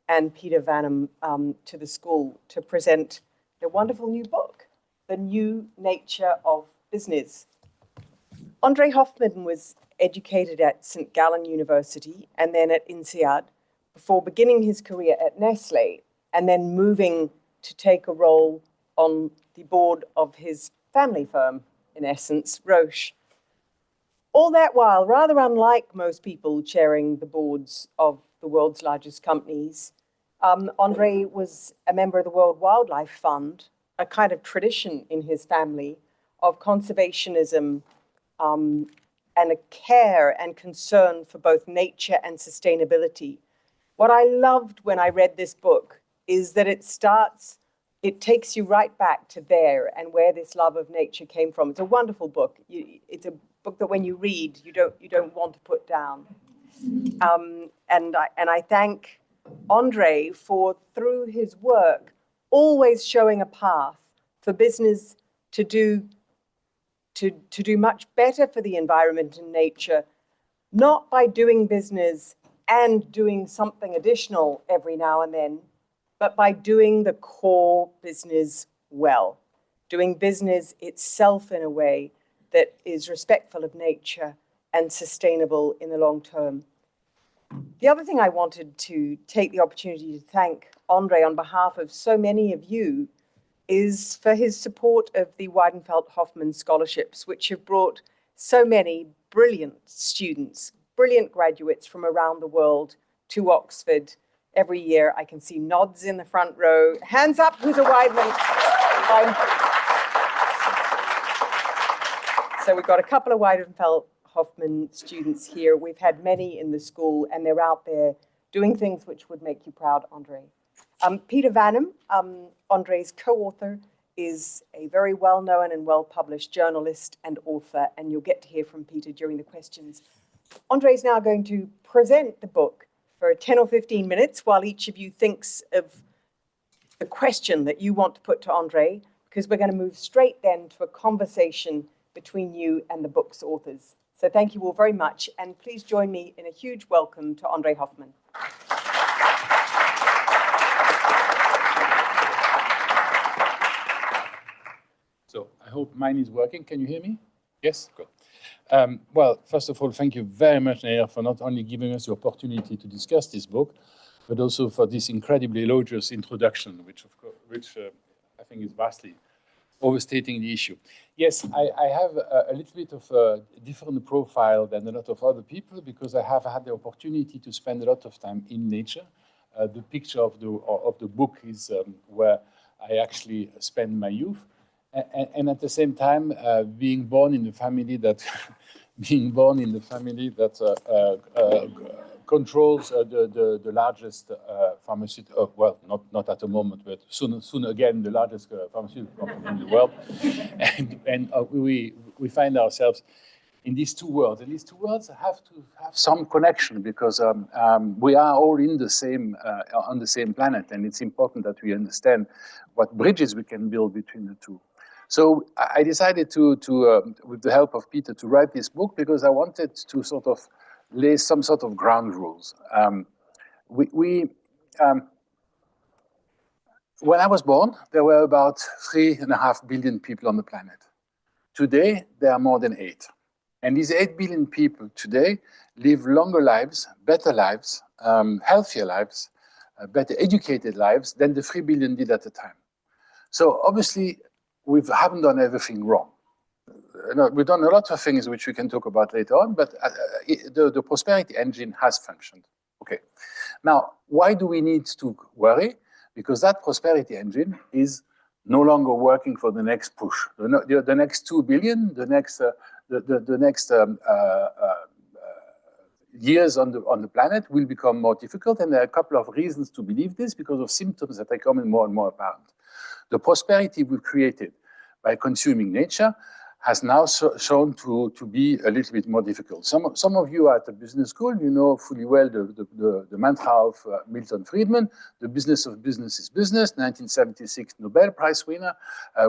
and Peter Vanham to the school to present their wonderful new book, The New Nature of Business. André Hoffman was educated at St. Gallen University and then at INSEAD before beginning his career at Nestle and then moving to take a role on the board of his family firm, in essence, Roche. All that while, rather unlike most people chairing the boards of the world's largest companies, André was a member of the World Wildlife Fund, a kind of tradition in his family of conservationism and a care and concern for both nature and sustainability. What I loved when I read this book is that it takes you right back to there and where this love of nature came from. It's a wonderful book. It's a book that when you read, you don't want to put down. And I thank André for, through his work, always showing a path for business to do much better for the environment and nature, not by doing business and doing something additional every now and then, but by doing the core business well, doing business itself in a way that is respectful of nature and sustainable in the long term. The other thing I wanted to take the opportunity to thank André on behalf of so many of you is for his support of the Weidenfeld-Hoffmann scholarships, which have brought so many brilliant students, brilliant graduates from around the world to Oxford every year. I can see nods in the front row. Hands up, who's a Weidman? So we've got a couple of Weidenfeld-Hoffmann students here. We've had many in the school, and they're out there doing things which would make you proud, André. Peter Vanham, André's co-author, is a very well-known and well-published journalist and author, and you'll get to hear from Peter during the questions. André's now going to present the book for 10 or 15 minutes while each of you thinks of the question that you want to put to André, because we're going to move straight then to a conversation between you and the book's authors. So thank you all very much, and please join me in a huge welcome to André Hoffman. So I hope mine is working. Can you hear me? Yes? Good. Well, first of all, thank you very much, Nair, for not only giving us the opportunity to discuss this book, but also for this incredibly elogious introduction, which I think is vastly overstating the issue. Yes, I have a little bit of a different profile than a lot of other people because I have had the opportunity to spend a lot of time in nature. The picture of the book is where I actually spend my youth. And at the same time, being born in the family that controls the largest pharmaceutical, well, not at the moment, but soon again, the largest pharmaceutical company in the world. And we find ourselves in these two worlds. And these two worlds have to have some connection because we are all in the same, on the same planet. And it's important that we understand what bridges we can build between the two. So I decided to with the help of Peter, to write this book because I wanted to sort of lay some sort of ground rules. When I was born, there were about 3.5 billion people on the planet. Today, there are more than 8. And these 8 billion people today live longer lives, better lives, healthier lives, better educated lives than the 3 billion did at the time. So obviously, we haven't done everything wrong. We've done a lot of things which we can talk about later on, but the prosperity engine has functioned. Okay. Now, why do we need to worry? Because that prosperity engine is no longer working for the next push. The next 2 billion, the next years on the planet will become more difficult, and there are a couple of reasons to believe this because of symptoms that are becoming more and more apparent. The prosperity we've created by consuming nature has now shown to be a little bit more difficult. Some of you are at the business school, you know fully well the mantra of Milton Friedman, the business of business is business, 1976 Nobel Prize winner.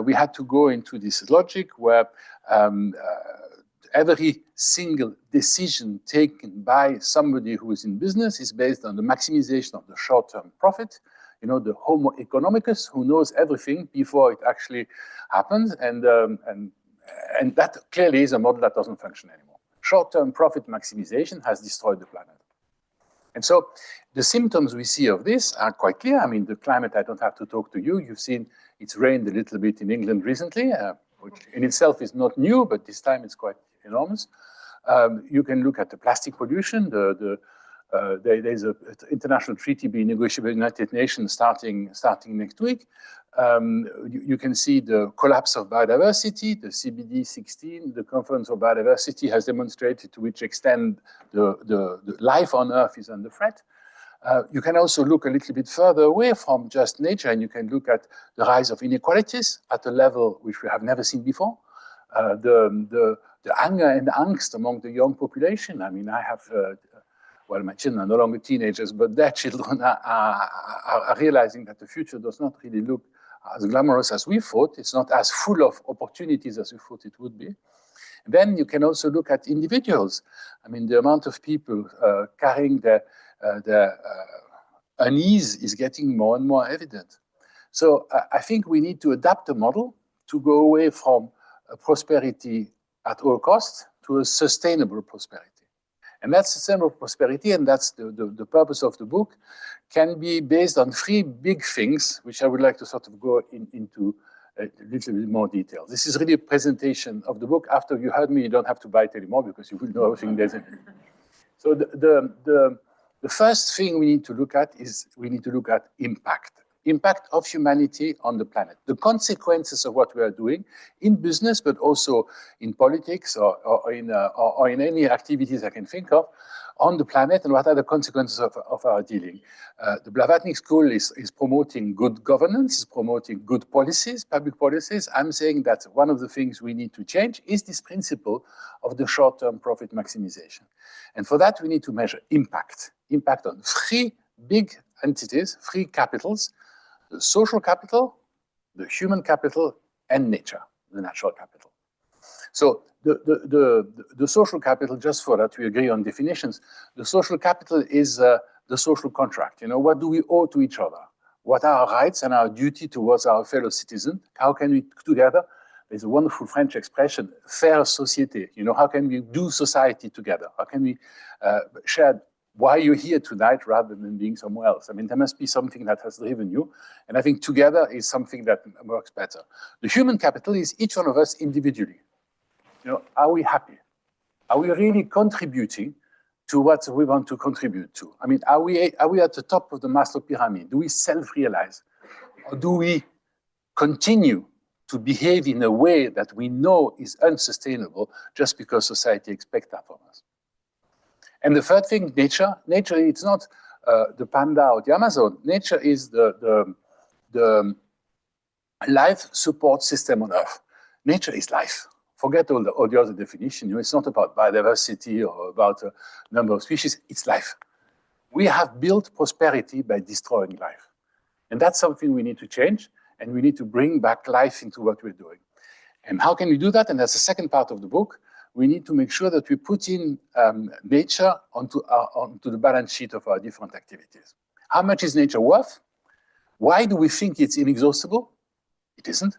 We had to go into this logic where every single decision taken by somebody who is in business is based on the maximization of the short-term profit. You know, the homo economicus who knows everything before it actually happens, and that clearly is a model that doesn't function anymore. Short-term profit maximization has destroyed the planet. And so the symptoms we see of this are quite clear. I mean, the climate, I don't have to talk to you. You've seen it's rained a little bit in England recently, which in itself is not new, but this time it's quite enormous. You can look at the plastic pollution. There's an international treaty being negotiated by the United Nations starting next week. You can see the collapse of biodiversity, the CBD16, the Conference of Biodiversity has demonstrated to which extent the life on Earth is under threat. You can also look a little bit further away from just nature, and you can look at the rise of inequalities at a level which we have never seen before. The anger and angst among the young population. I mean, I have, well, my children are no longer teenagers, but their children are realizing that the future does not really look as glamorous as we thought. It's not as full of opportunities as we thought it would be. And then you can also look at individuals. I mean, the amount of people carrying their unease is getting more and more evident. So I think we need to adapt the model to go away from prosperity at all costs to a sustainable prosperity. And that sustainable prosperity, and that's the purpose of the book, can be based on three big things, which I would like to sort of go into a little bit more detail. This is really a presentation of the book. After you heard me, you don't have to buy it anymore because you will know everything there's in it. So the first thing we need to look at is we need to look at impact. Impact of humanity on the planet. The consequences of what we are doing in business, but also in politics or in any activities I can think of on the planet, and what are the consequences of our dealing. The Blavatnik school is promoting good governance, is promoting good policies, public policies. I'm saying that one of the things we need to change is this principle of the short-term profit maximization. And for that, we need to measure impact. Impact on three big entities, three capitals: the social capital, the human capital, and nature, the natural capital. So the social capital, just for that we agree on definitions, the social capital is the social contract. You know, what do we owe to each other? What are our rights and our duty towards our fellow citizen? How can we together, there's a wonderful French expression, faire société. You know, how can we do society together? How can we share why you're here tonight rather than being somewhere else? I mean, there must be something that has driven you. And I think together is something that works better. The human capital is each one of us individually. You know, are we happy? Are we really contributing to what we want to contribute to? I mean, are we at the top of the Maslow pyramid? Do we self-realize? Or do we continue to behave in a way that we know is unsustainable just because society expects that from us? And the third thing, nature. Nature, it's not the panda or the Amazon. Nature is the life support system on Earth. Nature is life. Forget all the other definition. You know, it's not about biodiversity or about a number of species. It's life. We have built prosperity by destroying life. And that's something we need to change, and we need to bring back life into what we're doing. And how can we do that? And that's the second part of the book. We need to make sure that we put in nature onto the balance sheet of our different activities. How much is nature worth? Why do we think it's inexhaustible? It isn't.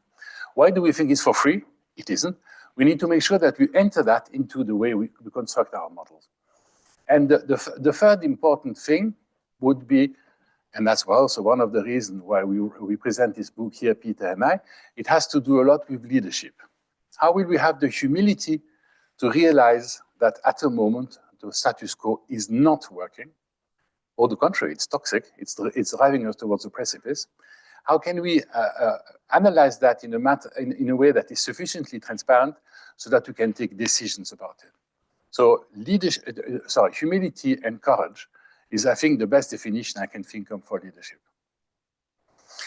Why do we think it's for free? It isn't. We need to make sure that we enter that into the way we construct our models. And the third important thing would be, and that's also one of the reasons why we present this book here, Peter and I, it has to do a lot with leadership. How will we have the humility to realize that at the moment, the status quo is not working? Or the contrary, it's toxic, it's driving us towards a precipice. How can we analyze that in a way that is sufficiently transparent so that we can take decisions about it? So humility and courage is, I think, the best definition I can think of for leadership.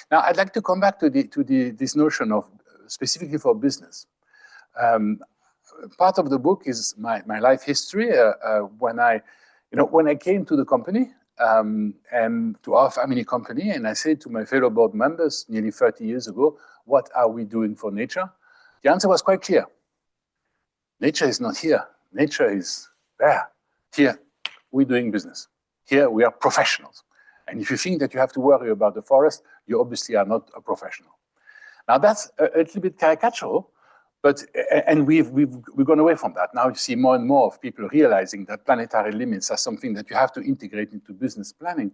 Now, I'd like to come back to this notion of specifically for business. Part of the book is my life history. When I came to the company, and to our family company, and I said to my fellow board members nearly 30 years ago, what are we doing for nature? The answer was quite clear. Nature is not here. Nature is there. Here, we're doing business. Here, we are professionals. And if you think that you have to worry about the forest, you obviously are not a professional. Now, that's a little bit caricatural, but, and we've gone away from that. Now you see more and more of people realizing that planetary limits are something that you have to integrate into business planning.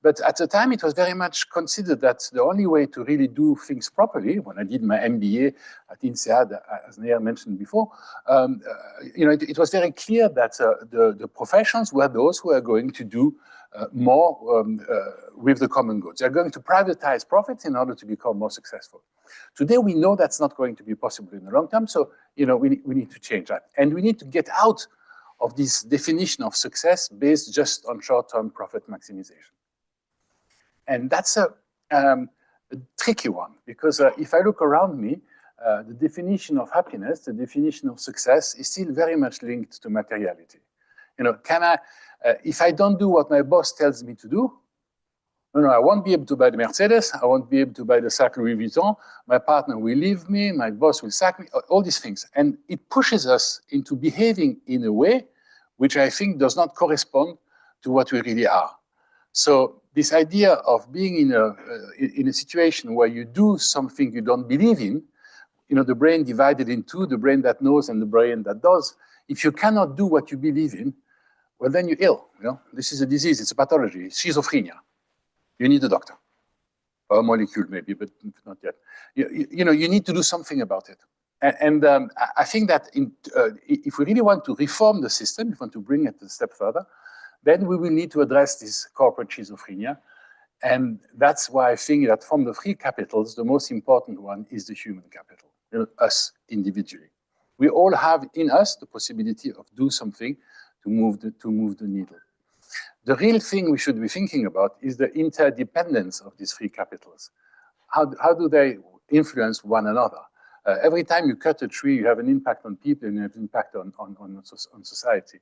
But at the time, it was very much considered that the only way to really do things properly, when I did my MBA at INSEAD, as Nea mentioned before, it was very clear that the professions were those who are going to do more with the common goods. They're going to privatize profits in order to become more successful. Today, we know that's not going to be possible in the long term, so we need to change that. And we need to get out of this definition of success based just on short-term profit maximization. And that's a tricky one, because if I look around me, the definition of happiness, the definition of success is still very much linked to materiality. If I don't do what my boss tells me to do, I won't be able to buy the Mercedes, I won't be able to buy the sac Louis Vuitton, my partner will leave me, my boss will sack me, all these things. And it pushes us into behaving in a way which I think does not correspond to what we really are. So this idea of being in a situation where you do something you don't believe in, the brain divided in two, the brain that knows and the brain that does. If you cannot do what you believe in, well, then you're ill. This is a disease, it's a pathology, it's schizophrenia. You need a doctor, or a molecule maybe, but not yet. You need to do something about it. And I think that if we really want to reform the system, if we want to bring it a step further, then we will need to address this corporate schizophrenia. And that's why I think that from the three capitals, the most important one is the human capital, us individually. We all have in us the possibility of do something to move the needle. The real thing we should be thinking about is the interdependence of these three capitals. How do they influence one another? Every time you cut a tree, you have an impact on people and you have an impact on society.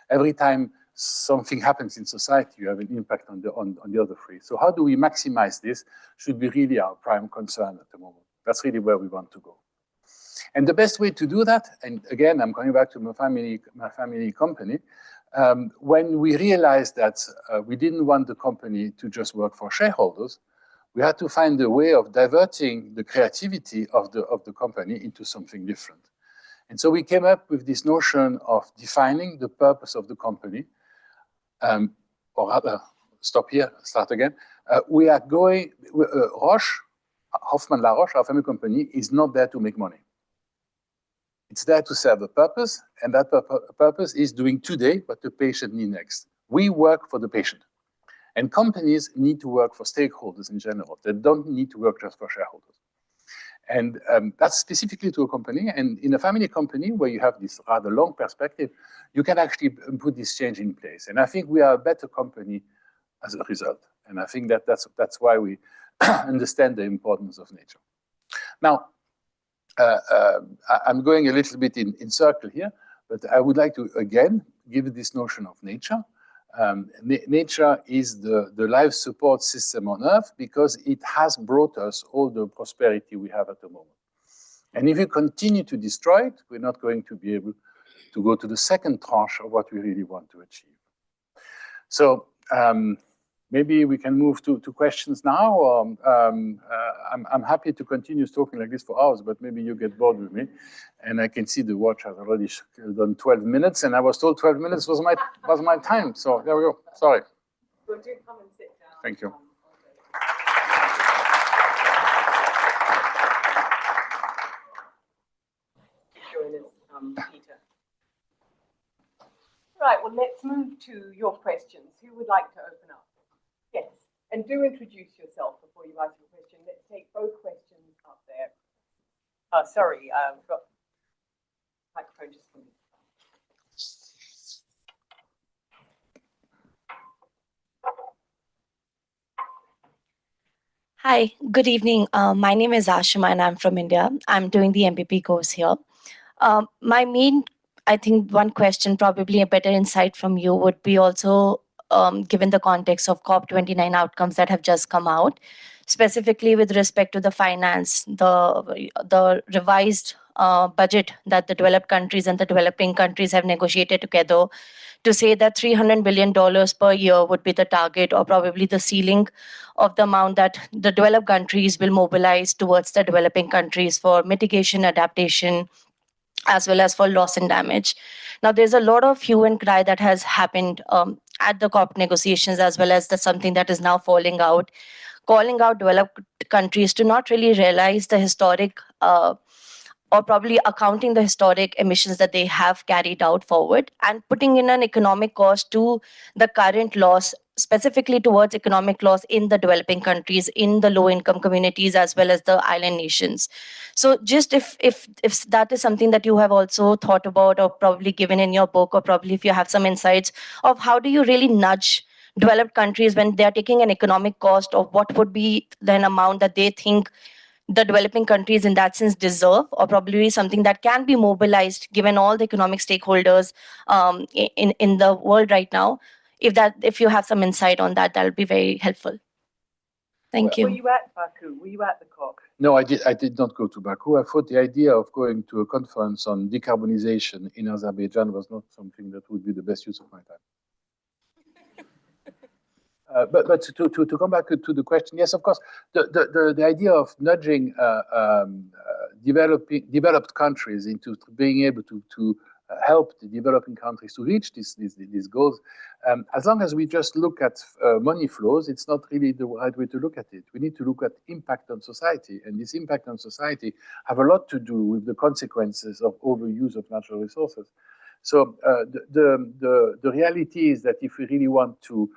Every time something happens in society, you have an impact on the other three. So how do we maximize this should be really our prime concern at the moment. That's really where we want to go. And the best way to do that, and again, I'm going back to my family company, when we realized that we didn't want the company to just work for shareholders, we had to find a way of diverting the creativity of the company into something different. And so we came up with this notion of defining the purpose of the company, or rather, stop here, start again. We are going, Roche, Hoffmann La Roche, our family company, is not there to make money. It's there to serve a purpose, and that purpose is doing today what the patient needs next. We work for the patient. And companies need to work for stakeholders in general. They don't need to work just for shareholders. And that's specifically to a company. And in a family company where you have this rather long perspective, you can actually put this change in place. And I think we are a better company as a result. And I think that that's why we understand the importance of nature. Now, I'm going a little bit in circle here, but I would like to, again, give this notion of nature. Nature is the life support system on Earth because it has brought us all the prosperity we have at the moment. And if we continue to destroy it, we're not going to be able to go to the second tranche of what we really want to achieve. So maybe we can move to questions now. Or, I'm happy to continue talking like this for hours, but maybe you get bored with me. And I can see the watch has already done 12 minutes, and I was told 12 minutes was my time. So there we go. Sorry. Well, do come and sit down. Thank you. Join us, Peter. Right, well, let's move to your questions. Who would like to open up? Yes, and do introduce yourself before you ask your question. Let's take both questions up there. Sorry, we've got microphone just for me. Hi, good evening. My name is Ashima and I'm from India. I'm doing the MPP course here. My main, I think one question, probably a better insight from you would be also given the context of COP29 outcomes that have just come out, specifically with respect to the finance, the revised budget that the developed countries and the developing countries have negotiated together to say that $300 billion per year would be the target, or probably the ceiling of the amount that the developed countries will mobilize towards the developing countries for mitigation, adaptation, as well as for loss and damage. Now, there's a lot of hue and cry that has happened at the COP negotiations, as well as something that is now falling out, calling out developed countries to not really realize the historic or probably accounting the historic emissions that they have carried out forward, and putting in an economic cost to the current loss, specifically towards economic loss in the developing countries, in the low income communities, as well as the island nations. So just if that is something that you have also thought about, or probably given in your book, or probably if you have some insights of how do you really nudge developed countries when they are taking an economic cost of what would be an amount that they think the developing countries in that sense deserve, or probably something that can be mobilized given all the economic stakeholders in the world right now. If you have some insight on that, that would be very helpful. Thank you. Were you at Baku? Were you at the COP? No, I did not go to Baku. I thought the idea of going to a conference on decarbonization in Azerbaijan was not something that would be the best use of my time. But to come back to the question, yes, of course, the idea of nudging developed countries into being able to help the developing countries to reach these goals, as long as we just look at money flows, it's not really the right way to look at it. We need to look at impact on society, and this impact on society have a lot to do with the consequences of overuse of natural resources. So the reality is that if we really want to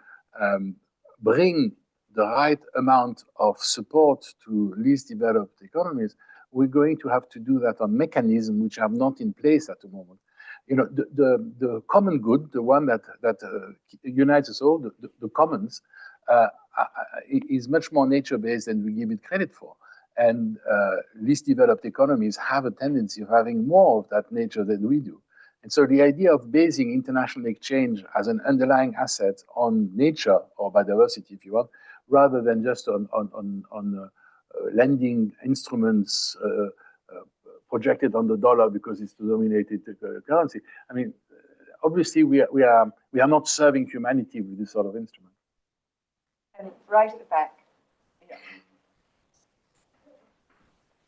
bring the right amount of support to least developed economies, we're going to have to do that on mechanisms which are not in place at the moment. You know, the common good, the one that unites us all, the commons, is much more nature-based than we give it credit for. And least developed economies have a tendency of having more of that nature than we do. And so the idea of basing international exchange as an underlying asset on nature or biodiversity, if you want, rather than just on lending instruments projected on the dollar because it's the dominated currency. I mean, obviously we are not serving humanity with this sort of instrument. And right at the back. Yeah.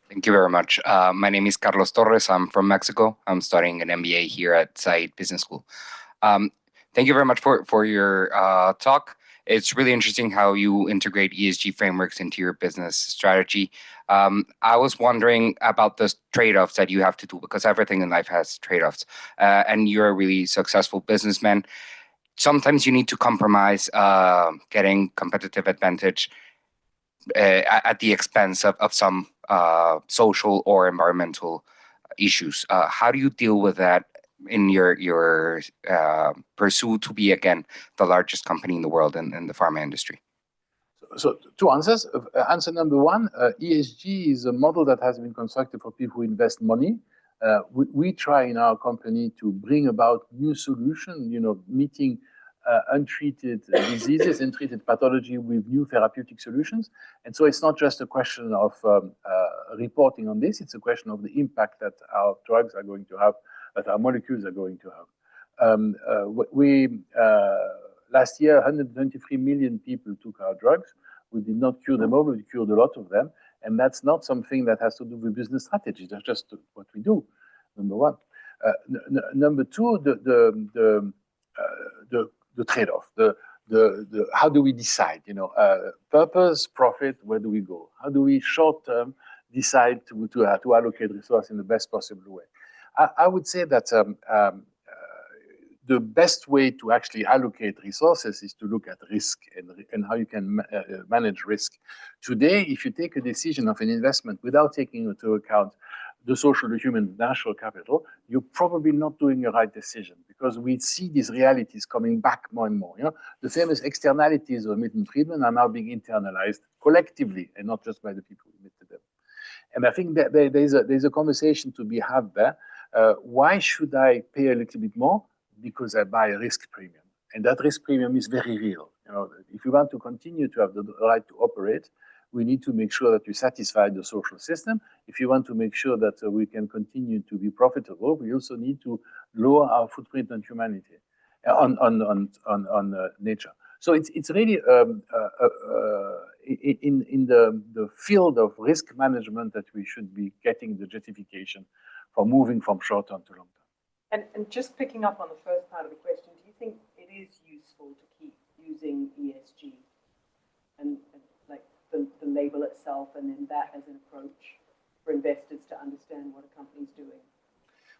Thank you very much. My name is Carlos Torres. I'm from Mexico. I'm studying an MBA here at Said Business School. Thank you very much for your talk. It's really interesting how you integrate ESG frameworks into your business strategy. I was wondering about the trade-offs that you have to do, because everything in life has trade-offs. And you're a really successful businessman. Sometimes you need to compromise getting competitive advantage at the expense of some social or environmental issues. How do you deal with that in your pursuit to be, again, the largest company in the world in the pharma industry? So two answers. Answer number one, ESG is a model that has been constructed for people who invest money. We try in our company to bring about new solutions, you know, meeting untreated diseases, untreated pathology with new therapeutic solutions. And so it's not just a question of reporting on this, it's a question of the impact that our drugs are going to have, that our molecules are going to have. Last year, 123 million people took our drugs. We did not cure them all, we cured a lot of them. And that's not something that has to do with business strategy, that's just what we do, number one. Number two, the trade-off, how do we decide, you know, purpose, profit, where do we go? How do we short-term decide to allocate resources in the best possible way? I would say that the best way to actually allocate resources is to look at risk and how you can manage risk. Today, if you take a decision of an investment without taking into account the social, the human, natural capital, you're probably not doing a right decision, because we see these realities coming back more and more. You know, the famous externalities of Milton Friedman are now being internalized collectively and not just by the people who emitted them. And I think that there's a conversation to be had there. Why should I pay a little bit more? Because I buy a risk premium, and that risk premium is very real. You know, if we want to continue to have the right to operate, we need to make sure that we satisfy the social system. If you want to make sure that we can continue to be profitable, we also need to lower our footprint on humanity, on nature. So it's really in the field of risk management that we should be getting the justification for moving from short term to long term. And just picking up on the first part of the question, do you think it is useful to keep using ESG and like the label itself and then that as an approach for investors to understand what a company's doing?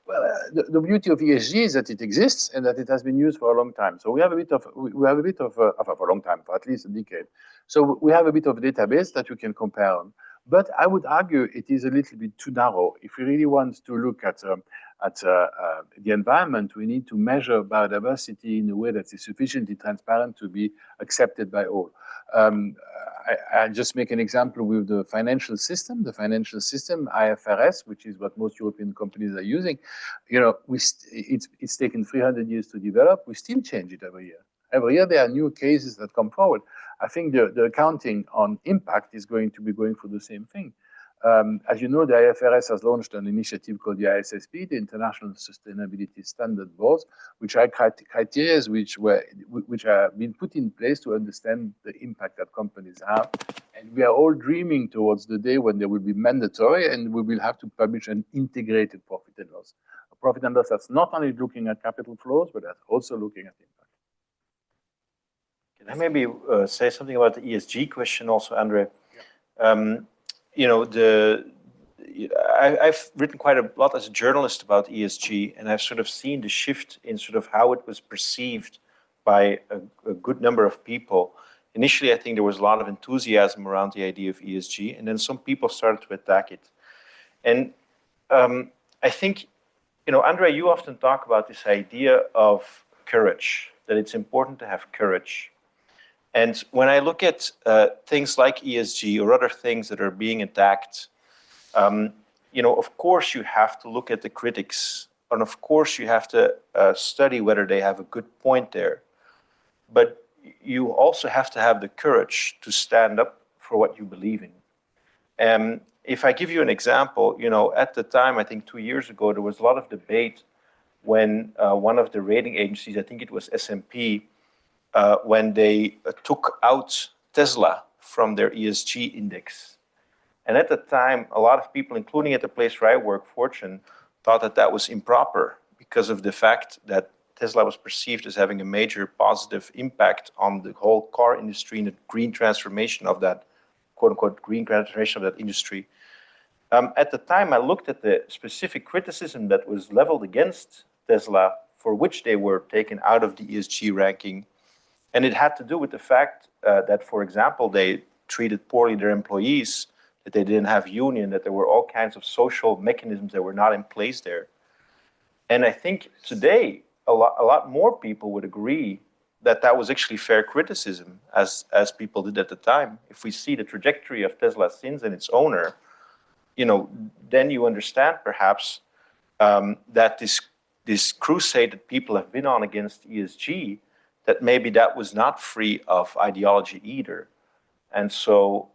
Well, the beauty of ESG is that it exists and that it has been used for a long time. So we have a bit of for a long time, for at least a decade. So we have a bit of database that we can compare on. But I would argue it is a little bit too narrow. If we really want to look at the environment, we need to measure biodiversity in a way that is sufficiently transparent to be accepted by all. I just make an example with the financial system. The financial system, IFRS, which is what most European companies are using, you know, it's taken 300 years to develop. We still change it every year. Every year there are new cases that come forward. I think the accounting on impact is going to be going for the same thing. As you know, the IFRS has launched an initiative called the ISSB, the International Sustainability Standard Board, which are criteria which have been put in place to understand the impact that companies have. And we are all dreaming towards the day when they will be mandatory and we will have to publish an integrated profit and loss. A profit and loss that's not only looking at capital flows, but that's also looking at impact. Can I maybe say something about the ESG question also, André? Yeah. You know, I've written quite a lot as a journalist about ESG, and I've sort of seen the shift in sort of how it was perceived by a good number of people. Initially, I think there was a lot of enthusiasm around the idea of ESG, and then some people started to attack it. And I think, you know, André, you often talk about this idea of courage, that it's important to have courage. And when I look at things like ESG or other things that are being attacked, you know, of course you have to look at the critics, and of course you have to study whether they have a good point there. But you also have to have the courage to stand up for what you believe in. If I give you an example, you know, at the time, I think 2 years ago, there was a lot of debate when one of the rating agencies, I think it was S&P, when they took out Tesla from their ESG index. And at the time, a lot of people, including at the place where I work, Fortune, thought that that was improper because of the fact that Tesla was perceived as having a major positive impact on the whole car industry and the green transformation of that, quote unquote, green transformation of that industry. At the time, I looked at the specific criticism that was leveled against Tesla for which they were taken out of the ESG ranking. And it had to do with the fact that, for example, they treated poorly their employees, that they didn't have union, that there were all kinds of social mechanisms that were not in place there. And I think today, a lot more people would agree that that was actually fair criticism, as people did at the time. If we see the trajectory of Tesla since and its owner, you know, then you understand perhaps that this crusade that people have been on against ESG, that maybe that was not free of ideology either. And so,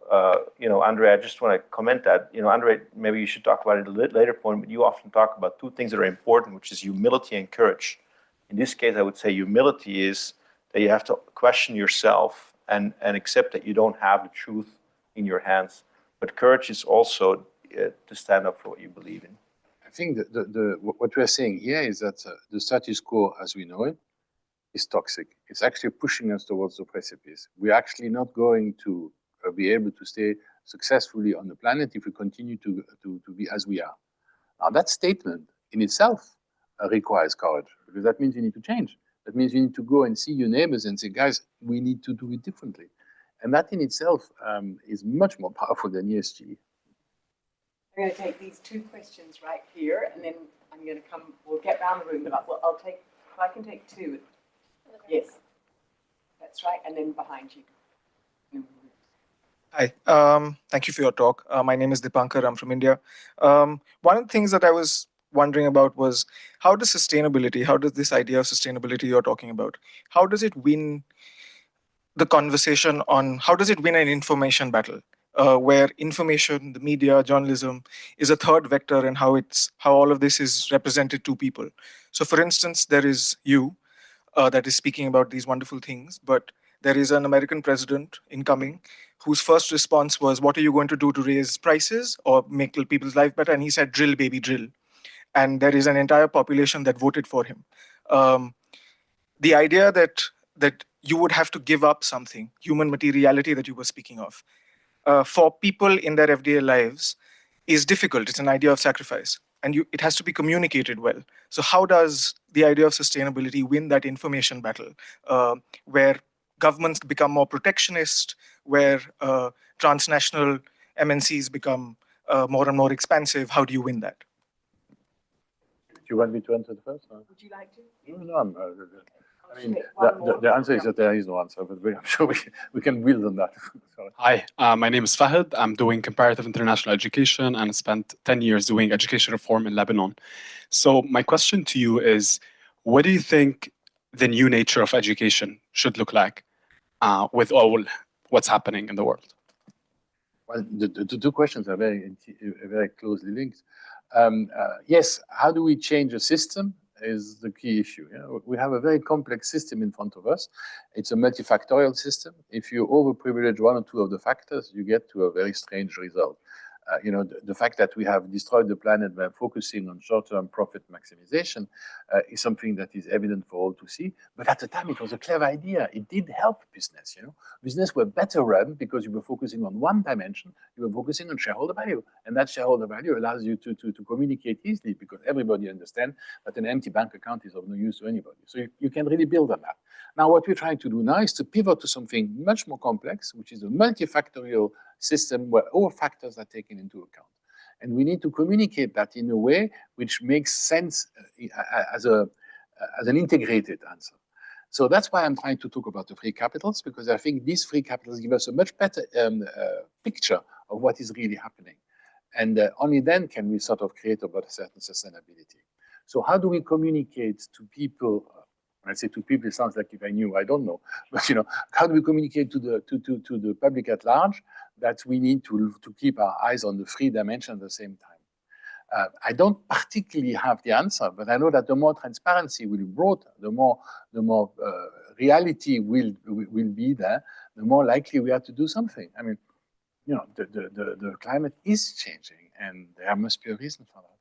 you know, André, I just want to comment that, you know, André, maybe you should talk about it a little later point, but you often talk about two things that are important, which is humility and courage. In this case, I would say humility is that you have to question yourself and accept that you don't have the truth in your hands. But courage is also to stand up for what you believe in. I think that what we're saying here is that the status quo as we know it is toxic. It's actually pushing us towards the precipice. We're actually not going to be able to stay successfully on the planet if we continue to be as we are. Now, that statement in itself requires courage, because that means you need to change. That means you need to go and see your neighbors and say, guys, we need to do it differently. And that in itself is much more powerful than ESG. I'm going to take these two questions right here, and then I'm going to we'll get round the room, but if I can take two. Yes, that's right, and then behind you. Hi, thank you for your talk. My name is Dipankar, I'm from India. One of the things that I was wondering about was how does this idea of sustainability you're talking about, how does it win the conversation on, how does it win an information battle? where information, the media, journalism is a third vector, and how all of this is represented to people. So, for instance, there is you that is speaking about these wonderful things, but there is an American president incoming whose first response was, "What are you going to do to raise prices or make people's life better?" And he said, "Drill, baby, drill." And there is an entire population that voted for him. Um, the idea that you would have to give up something, human materiality that you were speaking of, for people in their everyday lives is difficult. It's an idea of sacrifice, and it has to be communicated well. So how does the idea of sustainability win that information battle, where governments become more protectionist, where transnational MNCs become more and more expansive? How do you win that? Do you want me to answer the first? Or? Would you like to? No, I mean, the answer is that there is no answer, but I'm sure we can build on that. Sorry. Hi, my name is Fahad. I'm doing comparative international education and spent 10 years doing education reform in Lebanon. So my question to you is, what do you think the new nature of education should look like with all what's happening in the world? Well, the two questions are very closely linked. Yes, how do we change a system is the key issue. We have a very complex system in front of us. It's a multifactorial system. If you overprivilege one or two of the factors, you get to a very strange result. The fact that we have destroyed the planet by focusing on short-term profit maximization is something that is evident for all to see. But at the time, it was a clever idea. It did help business. Business were better run because you were focusing on one dimension. You were focusing on shareholder value, and that shareholder value allows you to communicate easily because everybody understands that an empty bank account is of no use to anybody. So you can really build on that. Now, what we're trying to do now is to pivot to something much more complex, which is a multifactorial system where all factors are taken into account. And we need to communicate that in a way which makes sense as an integrated answer. So that's why I'm trying to talk about the free capitals, because I think these free capitals give us a much better picture of what is really happening. And only then can we sort of create about a certain sustainability. So how do we communicate to people? When I say to people, it sounds like if I knew, I don't know. But how do we communicate to the public at large that we need to keep our eyes on the three dimensions at the same time? I don't particularly have the answer, but I know that the more transparency will be brought, the more reality will be there, the more likely we are to do something. I mean, the climate is changing, and there must be a reason for that.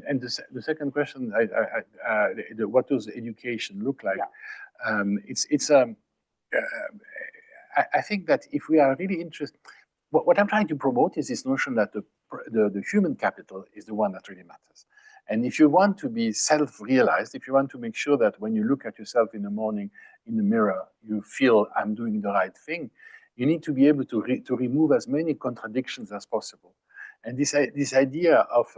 And the second question, what does education look like? Yeah. I think that if we are really interested, what I'm trying to promote is this notion that the human capital is the one that really matters. And if you want to be self-realized, if you want to make sure that when you look at yourself in the morning in the mirror, you feel I'm doing the right thing, you need to be able to remove as many contradictions as possible. And this idea of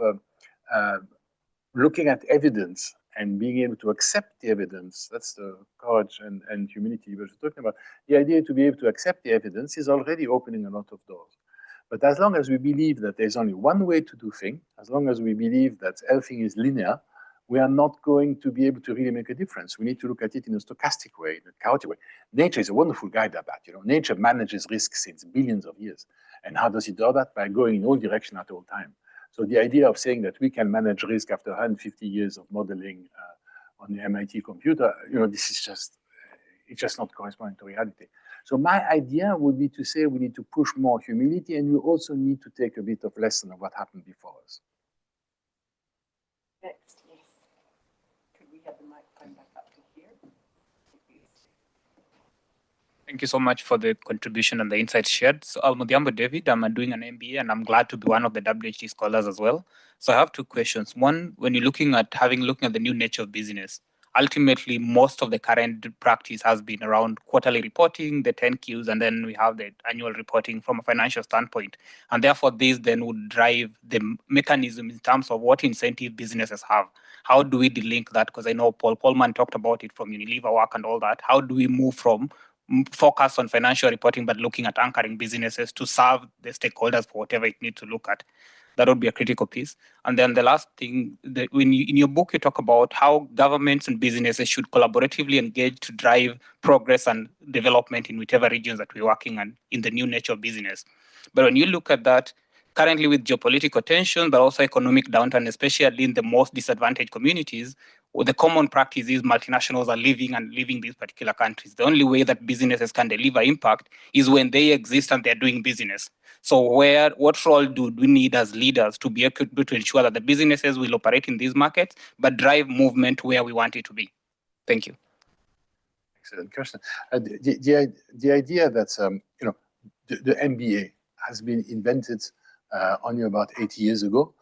looking at evidence and being able to accept the evidence, that's the courage and humility we were talking about. The idea to be able to accept the evidence is already opening a lot of doors. But as long as we believe that there's only one way to do things, as long as we believe that everything is linear, we are not going to be able to really make a difference. We need to look at it in a stochastic way, in a chaotic way. Nature is a wonderful guide at that. Nature manages risk since billions of years. And how does it do that? By going in all directions at all time. So the idea of saying that we can manage risk after 150 years of modeling on the MIT computer, this is just not corresponding to reality. So my idea would be to say we need to push more humility, and we also need to take a bit of lesson of what happened before us. Next, yes. Could we have the microphone back up to here? Thank you so much for the contribution and the insights shared. So Almudiambo David, I'm doing an MBA and I'm glad to be one of the WHD scholars as well. So I have two questions. One, when you're looking at the new nature of business, ultimately most of the current practice has been around quarterly reporting, the 10Qs, and then we have the annual reporting from a financial standpoint. And therefore this then would drive the mechanism in terms of what incentive businesses have. How do we delink that? Because I know Paul Polman talked about it from Unilever work and all that. How do we move from focus on financial reporting, but looking at anchoring businesses to serve the stakeholders for whatever it needs to look at? That would be a critical piece. And then the last thing, in your book, you talk about how governments and businesses should collaboratively engage to drive progress and development in whichever regions that we're working on in the new nature of business. But when you look at that, currently with geopolitical tension, but also economic downturn, especially in the most disadvantaged communities, the common practice is multinationals are leaving these particular countries. The only way that businesses can deliver impact is when they exist and they're doing business. So what role do we need as leaders to be able to ensure that the businesses will operate in these markets, but drive movement where we want it to be? Thank you. Excellent question. The idea that the MBA has been invented only about 80 years ago.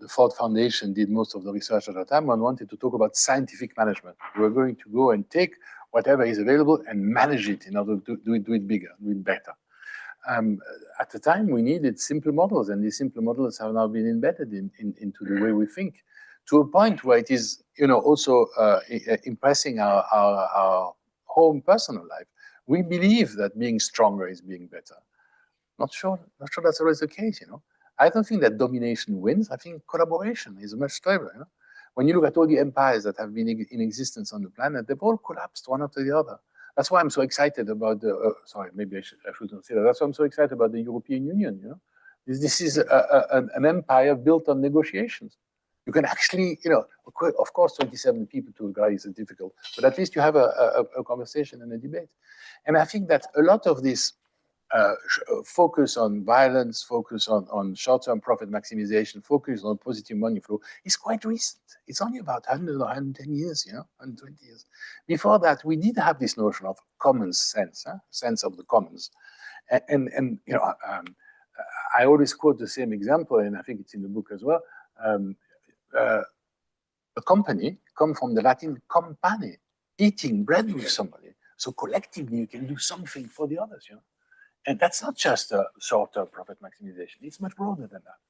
The Ford Foundation did most of the research at the time and wanted to talk about scientific management. We were going to go and take whatever is available and manage it in order to do it bigger, do it better. At the time, we needed simple models, and these simple models have now been embedded into the way we think, to a point where it is, also impressing our home personal life. We believe that being stronger is being better. Not sure that's always the case. I don't think that domination wins. I think collaboration is much stronger. When you look at all the empires that have been in existence on the planet, they've all collapsed one after the other. That's why I'm so excited about the. Sorry, maybe I shouldn't say that. That's why I'm so excited about the European Union. This is an empire built on negotiations. You can actually, of course, 27 people to agree is difficult, but at least you have a conversation and a debate. And I think that a lot of this focus on violence, focus on short-term profit maximization, focus on positive money flow is quite recent. It's only about 100 or 110 years, 120 years. Before that, we did have this notion of common sense, sense of the commons. And I always quote the same example, and I think it's in the book as well. A company comes from the Latin compane, eating bread with somebody. So collectively, you can do something for the others, And that's not just a short-term profit maximization. It's much broader than that.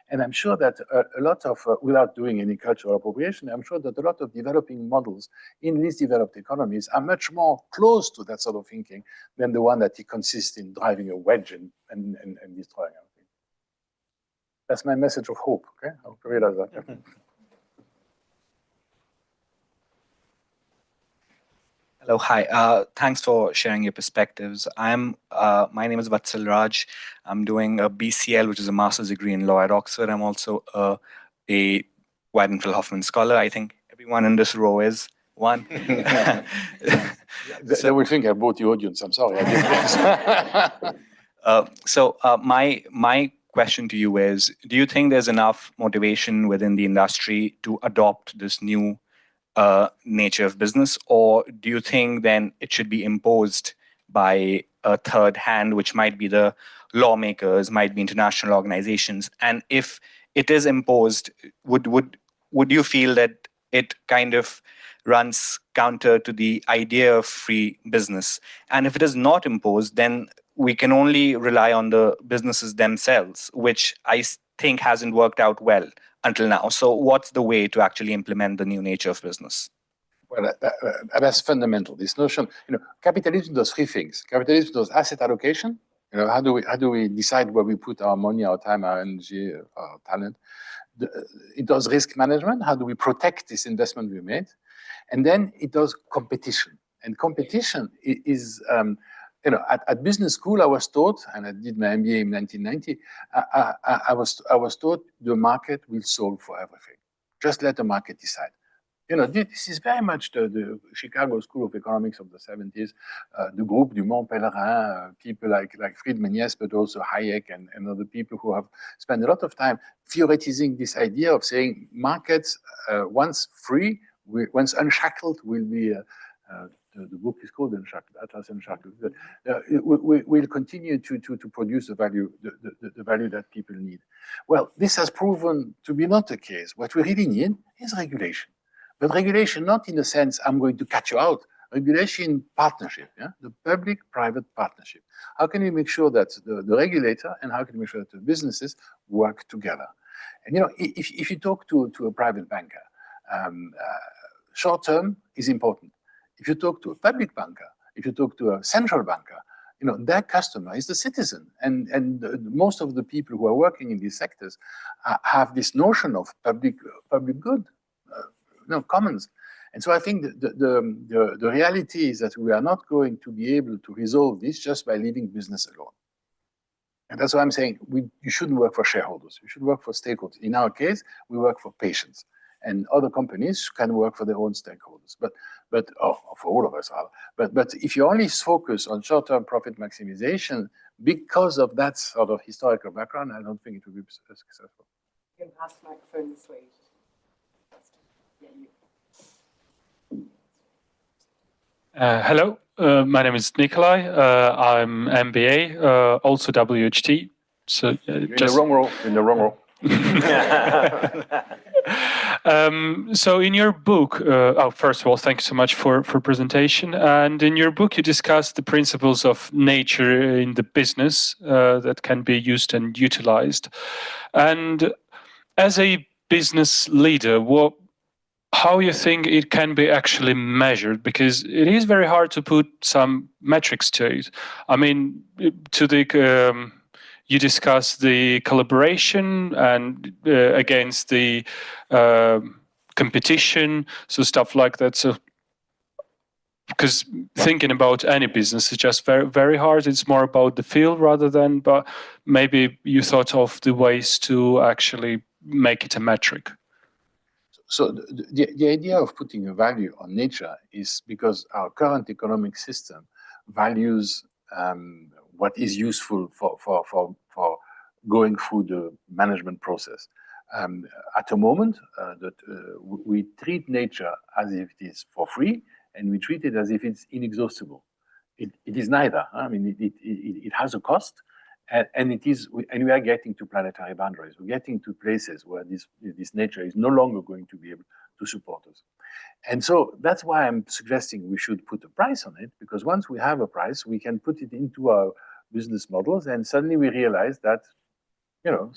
And I'm sure that a lot of, without doing any cultural appropriation, I'm sure that a lot of developing models in these developed economies are much more close to that sort of thinking than the one that consists in driving a wedge and destroying everything. That's my message of hope, okay? I hope you realize that. Hello, hi. Thanks for sharing your perspectives. My name is Vatsal Raj. I'm doing a BCL, which is a master's degree in law at Oxford. I'm also a Weidenfeld-Hoffmann scholar. I think everyone in this row is one. They will think I brought the audience. I'm sorry. My question to you is, do you think there's enough motivation within the industry to adopt this new nature of business, or do you think then it should be imposed by a third hand, which might be the lawmakers, might be international organizations? And if it is imposed, would you feel that it kind of runs counter to the idea of free business? And if it is not imposed, then we can only rely on the businesses themselves, which I think hasn't worked out well until now. So what's the way to actually implement the new nature of business? Well, that's fundamental. This notion, capitalism does three things. Capitalism does asset allocation. How do we decide where we put our money, our time, our energy, our talent? It does risk management. How do we protect this investment we made? And then it does competition. And competition is, at business school, I was taught, and I did my MBA in 1990, I was taught the market will solve for everything. Just let the market decide. This is very much the Chicago School of Economics of the 70s, the group du Mont Pèlerin, people like Friedman, yes, but also Hayek and other people who have spent a lot of time theoretizing this idea of saying markets, once free, once unshackled, will be the book is called Unshackled, Atlas Unshackled. We'll continue to produce the value that people need. Well, this has proven to be not the case. What we really need is regulation. But regulation not in the sense I'm going to cut you out. Regulation partnership, the public-private partnership. How can we make sure that the regulator and how can we make sure that the businesses work together? And if you talk to a private banker, short term is important. If you talk to a public banker, if you talk to a central banker, their customer is the citizen, and most of the people who are working in these sectors have this notion of public good, commons. And so I think the reality is that we are not going to be able to resolve this just by leaving business alone. And that's why I'm saying you shouldn't work for shareholders. You should work for stakeholders. In our case, we work for patients, and other companies can work for their own stakeholders. But for all of us, but if you only focus on short-term profit maximization because of that sort of historical background, I don't think it will be successful. You can pass the microphone this way. Yeah, you. Hello, my name is Nikolai. I'm MBA, also WHT. So You're in the wrong row. In the wrong row. So in your book, first of all, thank you so much for presentation. And in your book, you discuss the principles of nature in the business that can be used and utilized. And as a business leader, how you think it can be actually measured, because it is very hard to put some metrics to it. I mean, you discuss the collaboration and against the competition, so stuff like that. So, because thinking about any business is just very, very hard. It's more about the feel rather than, but maybe you thought of the ways to actually make it a metric. So the idea of putting a value on nature is because our current economic system values what is useful for going through the management process. At the moment, we treat nature as if it is for free, and we treat it as if it's inexhaustible. It is neither. I mean, it has a cost. And we are getting to planetary boundaries. We're getting to places where this nature is no longer going to be able to support us. And so that's why I'm suggesting we should put a price on it, because once we have a price, we can put it into our business models, and suddenly we realize that, I'll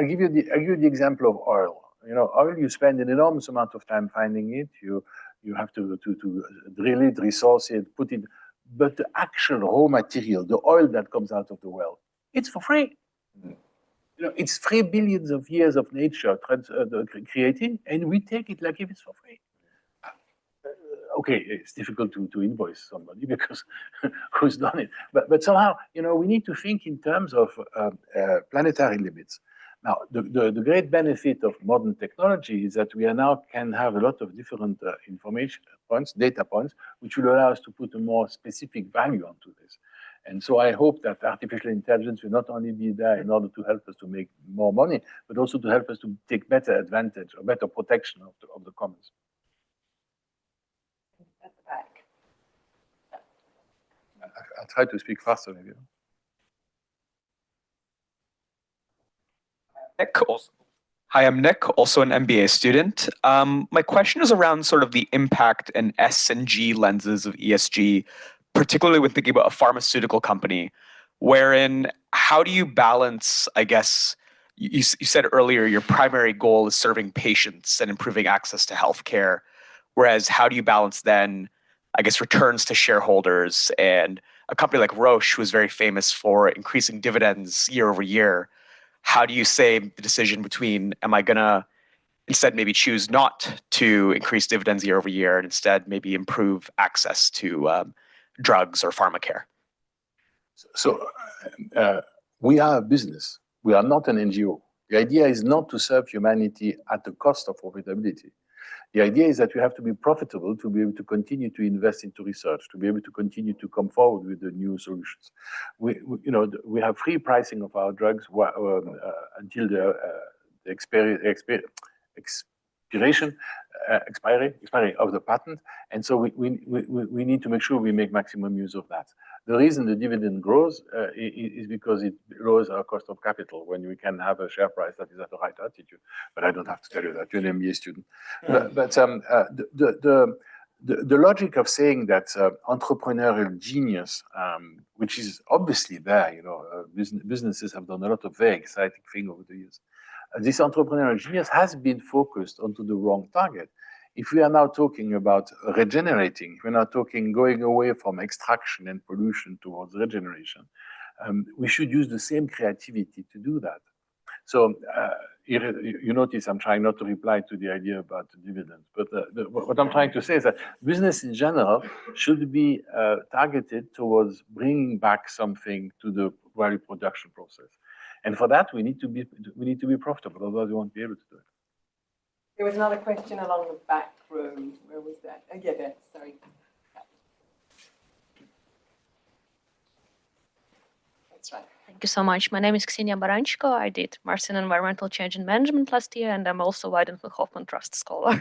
give you the example of oil. Oil, you spend an enormous amount of time finding it. You have to drill it, resource it, put it. But the actual raw material, the oil that comes out of the well, it's for free. It's 3 billion of years of nature creating, and we take it like if it's for free. Okay, it's difficult to invoice somebody because who's done it. But somehow, we need to think in terms of planetary limits. Now, the great benefit of modern technology is that we now can have a lot of different information points, data points, which will allow us to put a more specific value onto this. And so I hope that artificial intelligence will not only be there in order to help us to make more money, but also to help us to take better advantage or better protection of the commons. At the back. I'll try to speak faster, maybe. Nick, hi, I'm Nick, also an MBA student. My question is around sort of the impact and S&G lenses of ESG, particularly when thinking about a pharmaceutical company, wherein how do you balance, I guess, you said earlier your primary goal is serving patients and improving access to healthcare, whereas how do you balance then, I guess, returns to shareholders, and a company like Roche, who is very famous for increasing dividends year over year, how do you say the decision between, am I going to instead maybe choose not to increase dividends year over year and instead maybe improve access to drugs or pharmacare? So we are a business. We are not an NGO. The idea is not to serve humanity at the cost of profitability. The idea is that you have to be profitable to be able to continue to invest into research, to be able to continue to come forward with the new solutions. We have free pricing of our drugs until the expiry of the patent, and so we need to make sure we make maximum use of that. The reason the dividend grows is because it lowers our cost of capital when we can have a share price that is at the right altitude. But I don't have to tell you that, you're an MBA student. But the logic of saying that entrepreneurial genius, which is obviously there, businesses have done a lot of very exciting things over the years. This entrepreneurial genius has been focused onto the wrong target. If we are now talking about regenerating, if we're now talking going away from extraction and pollution towards regeneration, we should use the same creativity to do that. So you notice I'm trying not to reply to the idea about the dividends, but what I'm trying to say is that business in general should be targeted towards bringing back something to the value production process. And for that, we need to be profitable, otherwise we won't be able to do it. There was another question along the back room. Where was that? Oh, yeah, there. Sorry. That's right. Thank you so much. My name is Ksenia Baranchiko. I did Master's in Environmental Change and Management last year, and I'm also Weidenfeld-Hoffmann Trust Scholar.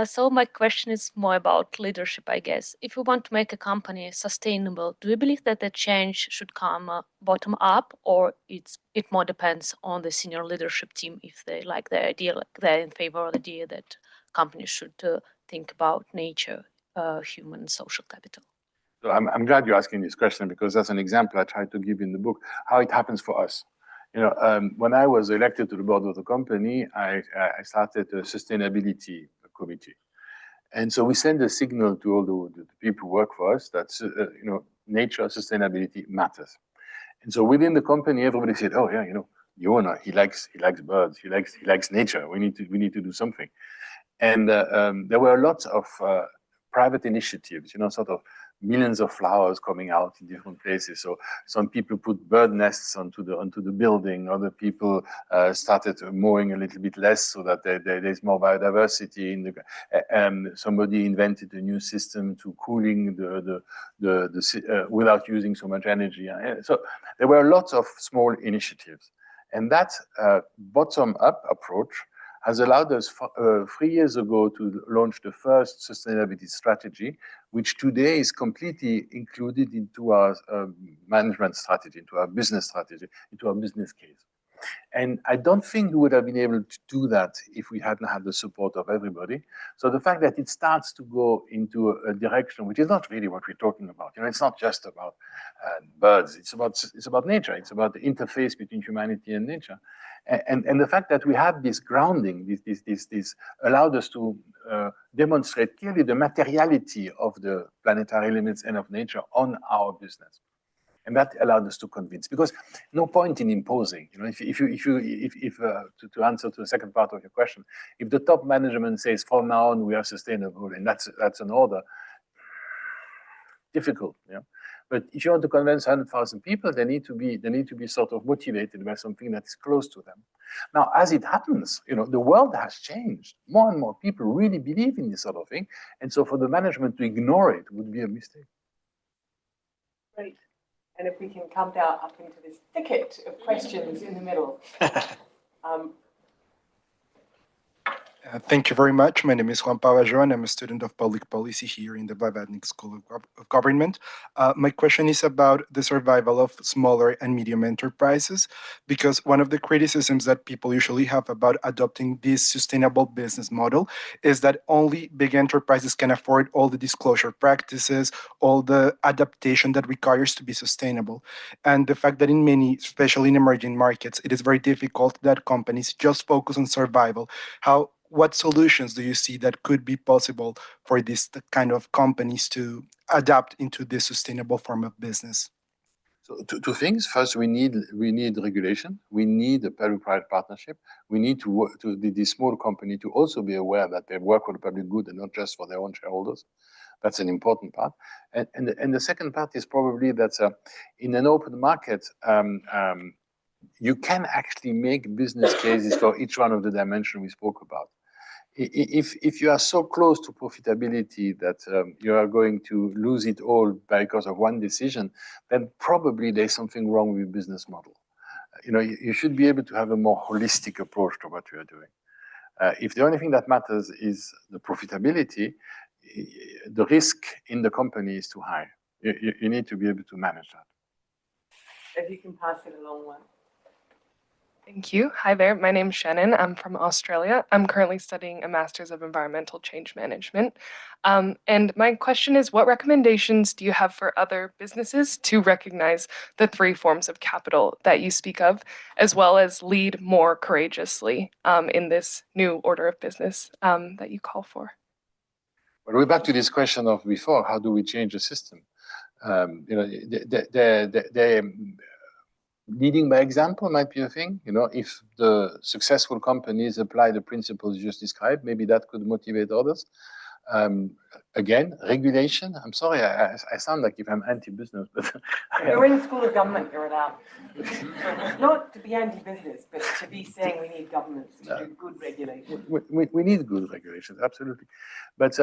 So my question is more about leadership, I guess. If we want to make a company sustainable, do you believe that the change should come bottom up, or it more depends on the senior leadership team if they like the idea, like they're in favor of the idea that companies should think about nature, human, social capital? So I'm glad you're asking this question, because that's an example I tried to give in the book, how it happens for us. You know, when I was elected to the board of the company, I started a sustainability committee. And so we send a signal to all the people who work for us that, you know, nature, sustainability matters. And so within the company, everybody said, oh yeah, you know, the owner, he likes birds, he likes nature. We need to do something. And there were lots of private initiatives, you know, sort of millions of flowers coming out in different places. So some people put bird nests onto the building. Other people started mowing a little bit less so that there's more biodiversity in the. Somebody invented a new system to cooling without using so much energy. So there were lots of small initiatives, and that bottom-up approach has allowed us 3 years ago to launch the first sustainability strategy, which today is completely included into our management strategy, into our business strategy, into our business case. And I don't think we would have been able to do that if we hadn't had the support of everybody. So the fact that it starts to go into a direction which is not really what we're talking about. You know, it's not just about birds. It's about nature. It's about the interface between humanity and nature. And the fact that we have this grounding, this allowed us to demonstrate clearly the materiality of the planetary limits and of nature on our business. And that allowed us to convince, because no point in imposing. You know, to answer to the second part of your question, if the top management says from now on we are sustainable, and that's an order, difficult. You know? But if you want to convince 100,000 people, they need to be sort of motivated by something that is close to them. Now, as it happens, you know, the world has changed. More and more people really believe in this sort of thing, and so for the management to ignore it would be a mistake. Great. And if we can come down up into this thicket of questions in the middle. Thank you very much. My name is Juan Pavajo, and I'm a student of public policy here in the Blavatnik School of Government. My question is about the survival of smaller and medium enterprises, because one of the criticisms that people usually have about adopting this sustainable business model is that only big enterprises can afford all the disclosure practices, all the adaptation that requires to be sustainable. And the fact that in many, especially in emerging markets, it is very difficult that companies just focus on survival. What solutions do you see that could be possible for this kind of companies to adapt into this sustainable form of business? So two things. First, we need regulation. We need a public-private partnership. We need to work the small company to also be aware that they work for the public good and not just for their own shareholders. That's an important part. And the second part is probably that in an open market, you can actually make business cases for each one of the dimensions we spoke about. If you are so close to profitability that you are going to lose it all because of one decision, then probably there's something wrong with your business model. You know, you should be able to have a more holistic approach to what you are doing. If the only thing that matters is the profitability, the risk in the company is too high. You need to be able to manage that. If you can pass it along one. Thank you. Hi there. My name's Shannon. I'm from Australia. I'm currently studying a Master's of Environmental Change Management. And my question is, what recommendations do you have for other businesses to recognize the three forms of capital that you speak of, as well as lead more courageously in this new order of business that you call for? Well, we're back to this question of before, how do we change the system? Leading by example might be a thing. If the successful companies apply the principles you just described, maybe that could motivate others. Again, regulation. I'm sorry, I sound like if I'm anti-business, but you're in the School of Government, you're allowed. Not to be anti-business, but to be saying we need governments to do good regulation. We need good regulations, absolutely. But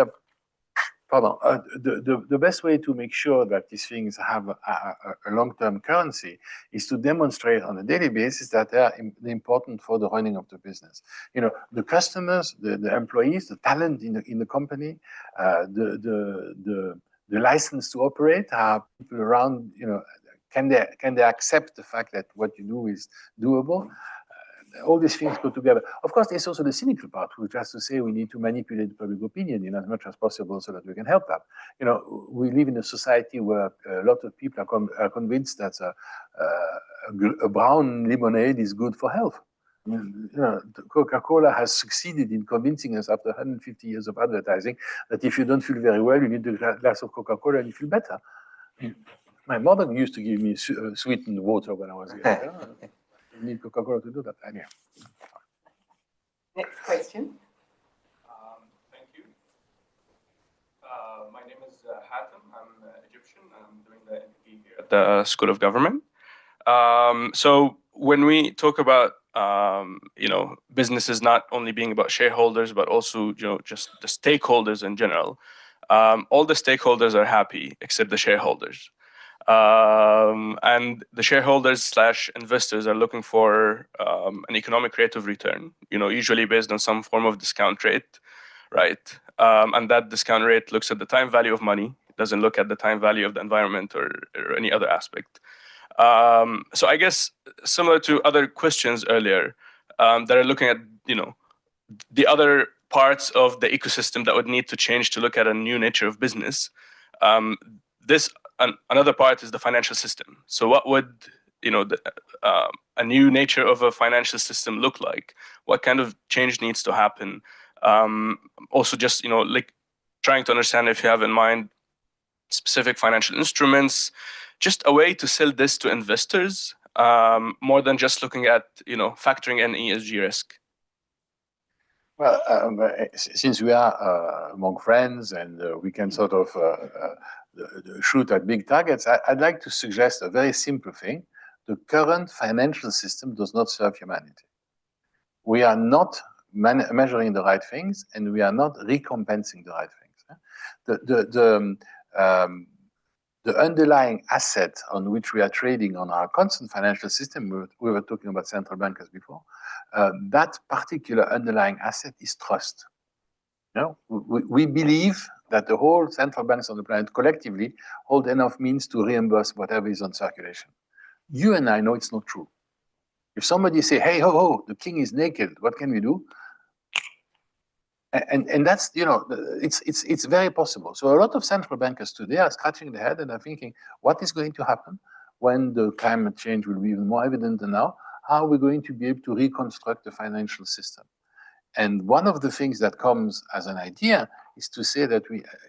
the best way to make sure that these things have a long-term currency is to demonstrate on a daily basis that they are important for the running of the business. The customers, the employees, the talent in the company, the license to operate, people around, can they accept the fact that what you do is doable? All these things go together. Of course, there's also the cynical part, which has to say we need to manipulate public opinion as much as possible so that we can help that. We live in a society where a lot of people are convinced that a brown lemonade is good for health. Coca-Cola has succeeded in convincing us after 150 years of advertising that if you don't feel very well, you need a glass of Coca-Cola and you feel better. My mother used to give me sweetened water when I was younger. You need Coca-Cola to do that. Anyway. Next question. Thank you. My name is Hatem. I'm Egyptian. I'm doing the MPP here at the School of Government. So when we talk about businesses not only being about shareholders but also just the stakeholders in general, all the stakeholders are happy except the shareholders. And the shareholders / investors are looking for an economic rate of return, usually based on some form of discount rate, right? And that discount rate looks at the time value of money. It doesn't look at the time value of the environment or any other aspect. So I guess similar to other questions earlier, that are looking at, the other parts of the ecosystem that would need to change to look at a new nature of business. Another part is the financial system. So what would a new nature of a financial system look like? What kind of change needs to happen? Also, just like trying to understand if you have in mind specific financial instruments, just a way to sell this to investors, more than just looking at factoring in ESG risk. Well, since we are among friends and we can sort of shoot at big targets, I'd like to suggest a very simple thing. The current financial system does not serve humanity. We are not measuring the right things, and we are not recompensing the right things. The underlying asset on which we are trading on our constant financial system, we were talking about central bankers before, that particular underlying asset is trust. We believe that the whole central banks on the planet collectively hold enough means to reimburse whatever is on circulation. You and I know it's not true. If somebody say, hey, ho, the king is naked, what can we do? And that's, it's very possible. So a lot of central bankers today are scratching their head and are thinking, what is going to happen when the climate change will be even more evident than now? How are we going to be able to reconstruct the financial system? And one of the things that comes as an idea is to say that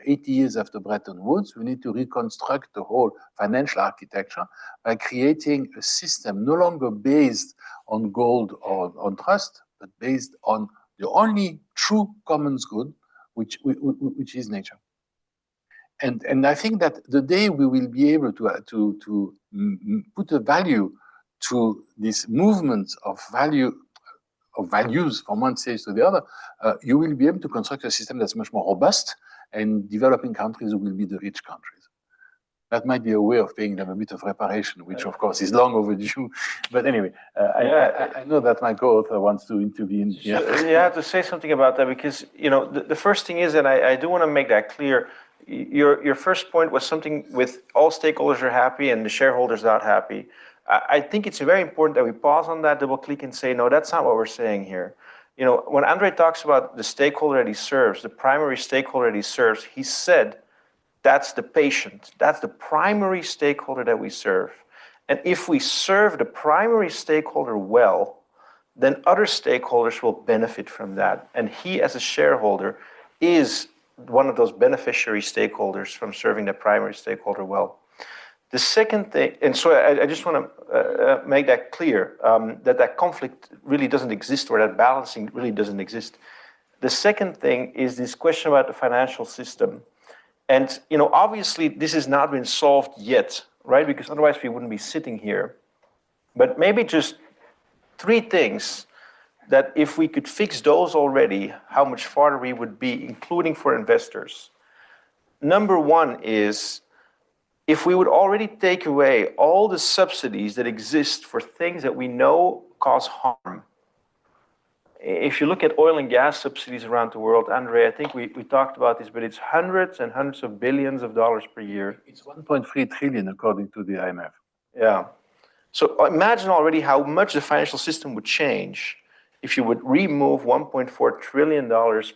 80 years after Bretton Woods, we need to reconstruct the whole financial architecture by creating a system no longer based on gold or on trust, but based on the only true commons good, which is nature. And I think that the day we will be able to put a value to this movement of values from one stage to the other, you will be able to construct a system that's much more robust, and developing countries will be the rich countries. That might be a way of paying them a bit of reparation, which of course is long overdue. But anyway, I know that my co-author wants to intervene here. So, yeah, I have to say something about that because, the first thing is, and I do want to make that clear, your first point was something with all stakeholders are happy and the shareholders not happy. I think it's very important that we pause on that, double click and say, no, that's not what we're saying here. You know, when André talks about the stakeholder that he serves, the primary stakeholder that he serves, he said that's the patient. That's the primary stakeholder that we serve. And if we serve the primary stakeholder well, then other stakeholders will benefit from that. And he, as a shareholder, is one of those beneficiary stakeholders from serving the primary stakeholder well. The second thing, and so I just want to make that clear, that conflict really doesn't exist, or that balancing really doesn't exist. The second thing is this question about the financial system. And, you know, obviously this has not been solved yet, right? Because otherwise we wouldn't be sitting here. But maybe just 3 things that if we could fix those already, how much farther we would be, including for investors. Number 1 is, if we would already take away all the subsidies that exist for things that we know cause harm. If you look at oil and gas subsidies around the world, André, I think we talked about this, but it's hundreds and hundreds of billions of dollars per year. It's 1.3 trillion according to the IMF. Yeah. So imagine already how much the financial system would change if you would remove $1.4 trillion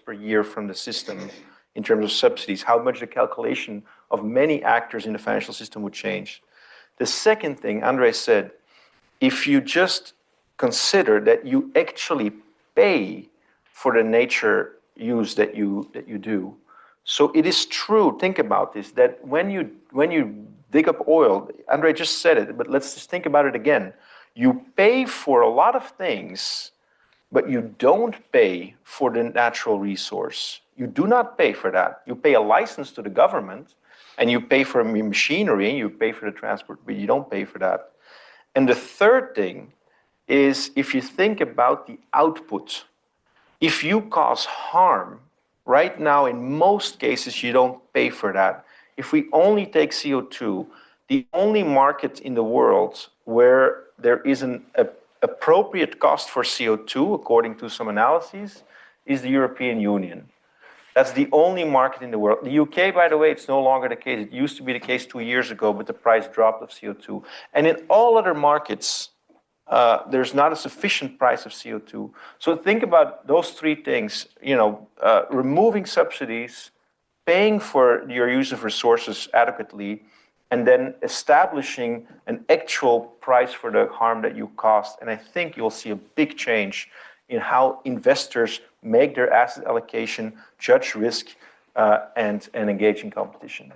per year from the system in terms of subsidies, how much the calculation of many actors in the financial system would change. The second thing, André said, if you just consider that you actually pay for the nature use that you do. So it is true, think about this, that when you dig up oil, André just said it, but let's just think about it again. You pay for a lot of things, but you don't pay for the natural resource. You do not pay for that. You pay a license to the government, and you pay for machinery, and you pay for the transport, but you don't pay for that. And the third thing is, if you think about the output, if you cause harm, right now in most cases you don't pay for that. If we only take CO2, the only market in the world where there is an appropriate cost for CO2, according to some analyses, is the European Union. That's the only market in the world. The UK, by the way, it's no longer the case. It used to be the case 2 years ago, but the price dropped of CO2. And in all other markets, there's not a sufficient price of CO2. So think about those 3 things, you know, removing subsidies, paying for your use of resources adequately, and then establishing an actual price for the harm that you caused. And I think you'll see a big change in how investors make their asset allocation, judge risk, and engage in competition.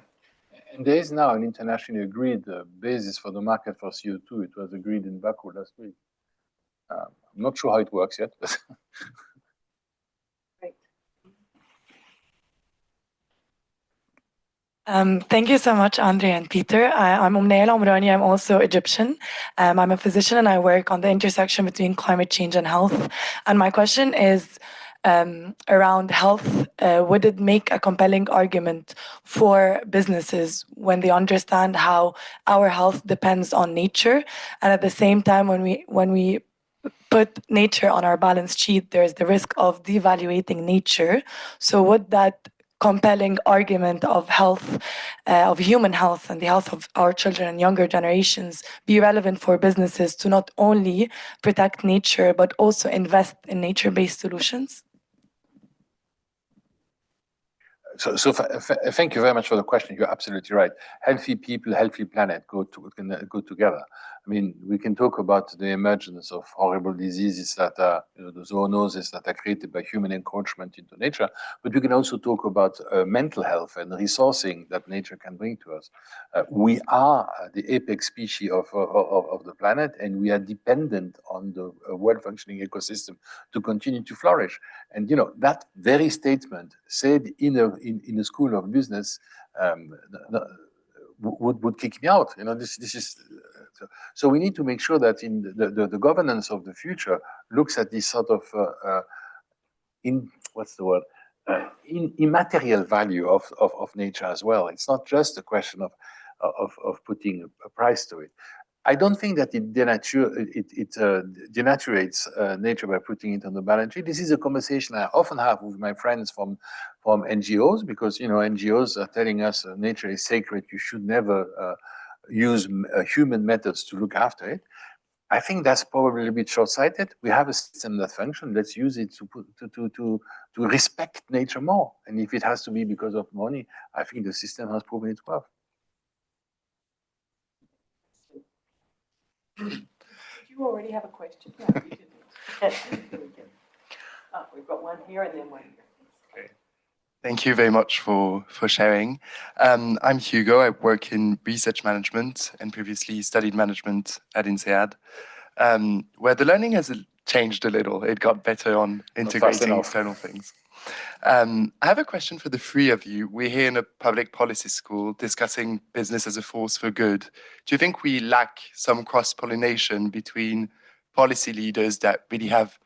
And there is now an internationally agreed basis for the market for CO2. It was agreed in Baku last week. I'm not sure how it works yet. But Thank you so much, André and Peter. I'm Omneil Omrani. I'm also Egyptian. I'm a physician and I work on the intersection between climate change and health. And my question is around health. Would it make a compelling argument for businesses when they understand how our health depends on nature, and at the same time, when we put nature on our balance sheet, there's the risk of devaluating nature. So would that compelling argument of health, of human health and the health of our children and younger generations be relevant for businesses to not only protect nature, but also invest in nature-based solutions? So thank you very much for the question. You're absolutely right. Healthy people, healthy planet go together. I mean, we can talk about the emergence of horrible diseases that are, you know, the zoonoses that are created by human encroachment into nature, but we can also talk about mental health and resourcing that nature can bring to us. We are the apex species of the planet, and we are dependent on the well-functioning ecosystem to continue to flourish. And, you know, that very statement said in a school of business would kick me out. You know, this is so we need to make sure that in the governance of the future looks at this sort of immaterial value of nature as well. It's not just a question of putting a price to it. I don't think that it denaturates nature by putting it on the balance sheet. This is a conversation I often have with my friends from NGOs, because, you know, NGOs are telling us nature is sacred. You should never use human methods to look after it. I think that's probably a bit short-sighted. We have a system that functions. Let's use it to respect nature more. And if it has to be because of money, I think the system has proven its worth. Did you already have a question? No, you didn't. Oh, we've got one here and then one here. Thank you very much for sharing. I'm Hugo. I work in research management and previously studied management at INSEAD, where the learning has changed a little. It got better on integrating external things. I have a question for the three of you. We're here in a public policy school discussing business as a force for good. Do you think we lack some cross-pollination between policy leaders that really have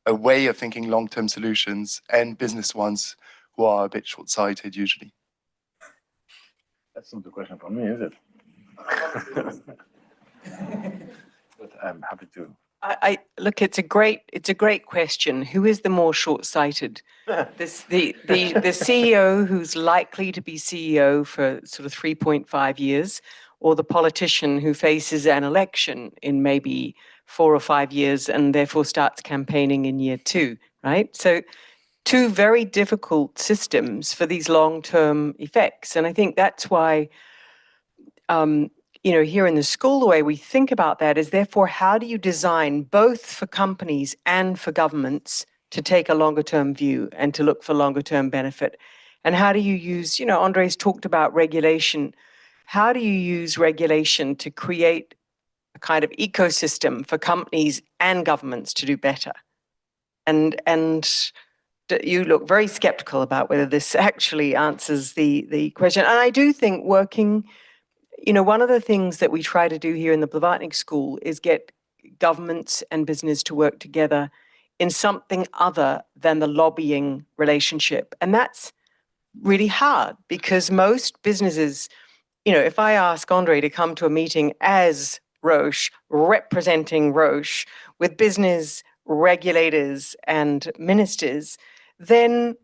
a way of thinking long-term solutions and business ones who are a bit short-sighted usually? That's not the question for me, is it? But I'm happy to. I look. It's a great question. Who is the more short-sighted? The CEO who's likely to be CEO for sort of 3.5 years, or the politician who faces an election in maybe 4 or 5 years and therefore starts campaigning in year 2, right? So, two very difficult systems for these long-term effects. And I think that's why, here in the school, the way we think about that is therefore, how do you design both for companies and for governments to take a longer-term view and to look for longer-term benefit? And how do you use, Andre's talked about regulation. How do you use regulation to create a kind of ecosystem for companies and governments to do better? And you look very skeptical about whether this actually answers the question. And I do think working, one of the things that we try to do here in the Blavatnik School is get governments and business to work together in something other than the lobbying relationship. And that's really hard because most businesses, if I ask André to come to a meeting as Roche, representing Roche, with business regulators and ministers, then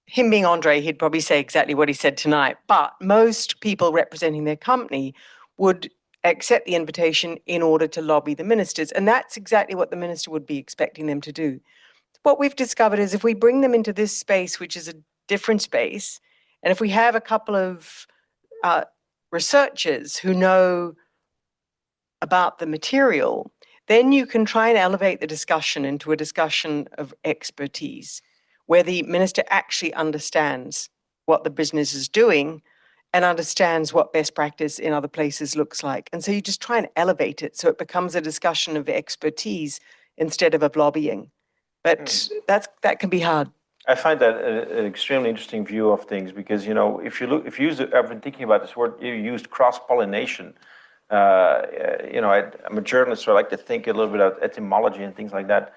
him being André, he'd probably say exactly what he said tonight. But most people representing their company would accept the invitation in order to lobby the ministers. And that's exactly what the minister would be expecting them to do. What we've discovered is if we bring them into this space, which is a different space, and if we have a couple of researchers who know about the material, then you can try and elevate the discussion into a discussion of expertise, where the minister actually understands what the business is doing and understands what best practice in other places looks like. And so you just try and elevate it so it becomes a discussion of expertise instead of lobbying. But that can be hard. I find that an extremely interesting view of things because, I've been thinking about this word, you used cross-pollination. I'm a journalist, so I like to think a little bit about etymology and things like that.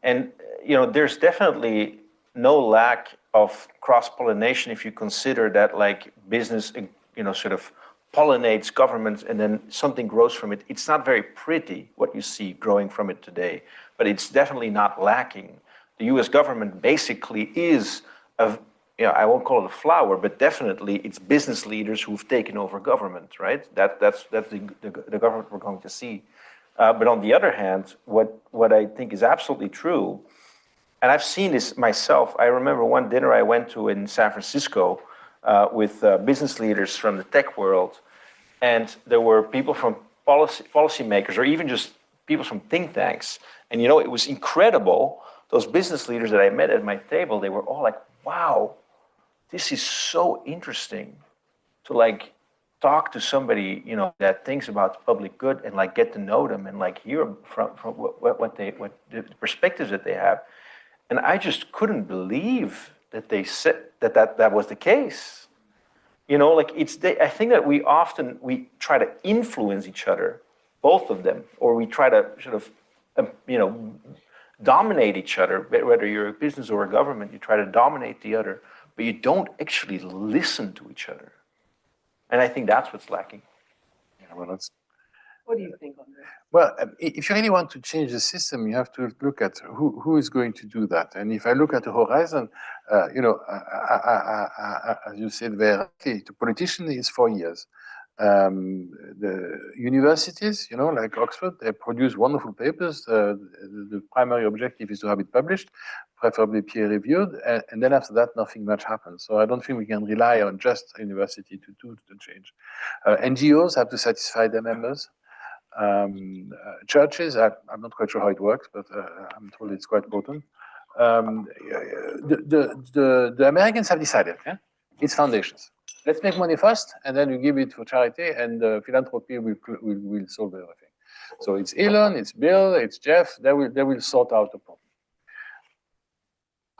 There's definitely no lack of cross-pollination if you consider that like business, sort of pollinates governments and then something grows from it. It's not very pretty what you see growing from it today, but it's definitely not lacking. The US government basically is I won't call it a flower, but definitely it's business leaders who've taken over government, right? That's the government we're going to see. But on the other hand, what I think is absolutely true, and I've seen this myself. I remember one dinner I went to in San Francisco with business leaders from the tech world, and there were people from policymakers or even just people from think tanks. And it was incredible. Those business leaders that I met at my table, they were all like, wow, this is so interesting to like talk to somebody, that thinks about public good and like get to know them and like hear from what the perspectives that they have. And I just couldn't believe that they said that was the case. I think that we try to influence each other, both of them, or we try to sort of, dominate each other, whether you're a business or a government, you try to dominate the other, but you don't actually listen to each other. And I think that's what's lacking. What do you think, André? Well, if you really want to change the system, you have to look at who is going to do that. And if I look at the horizon, as you said very rightly, the politician is 4 years. The universities, like Oxford, they produce wonderful papers. The primary objective is to have it published, preferably peer-reviewed, and then after that, nothing much happens. So I don't think we can rely on just a university to do the change. NGOs have to satisfy their members. Churches, I'm not quite sure how it works, but I'm told it's quite potent. The Americans have decided, it's foundations. Let's make money first, and then we give it for charity, and philanthropy will solve everything. So it's Elon, it's Bill, it's Jeff. They will sort out the problem.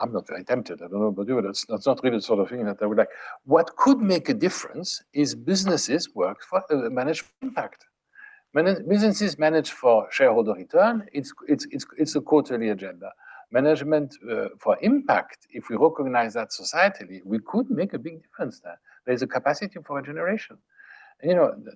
I'm not very tempted. I don't know about you, but that's not really the sort of thing that I would like. What could make a difference is businesses manage for impact. Businesses manage for shareholder return. It's a quarterly agenda. Management for impact, if we recognize that societally, we could make a big difference there. There's a capacity for a generation. And,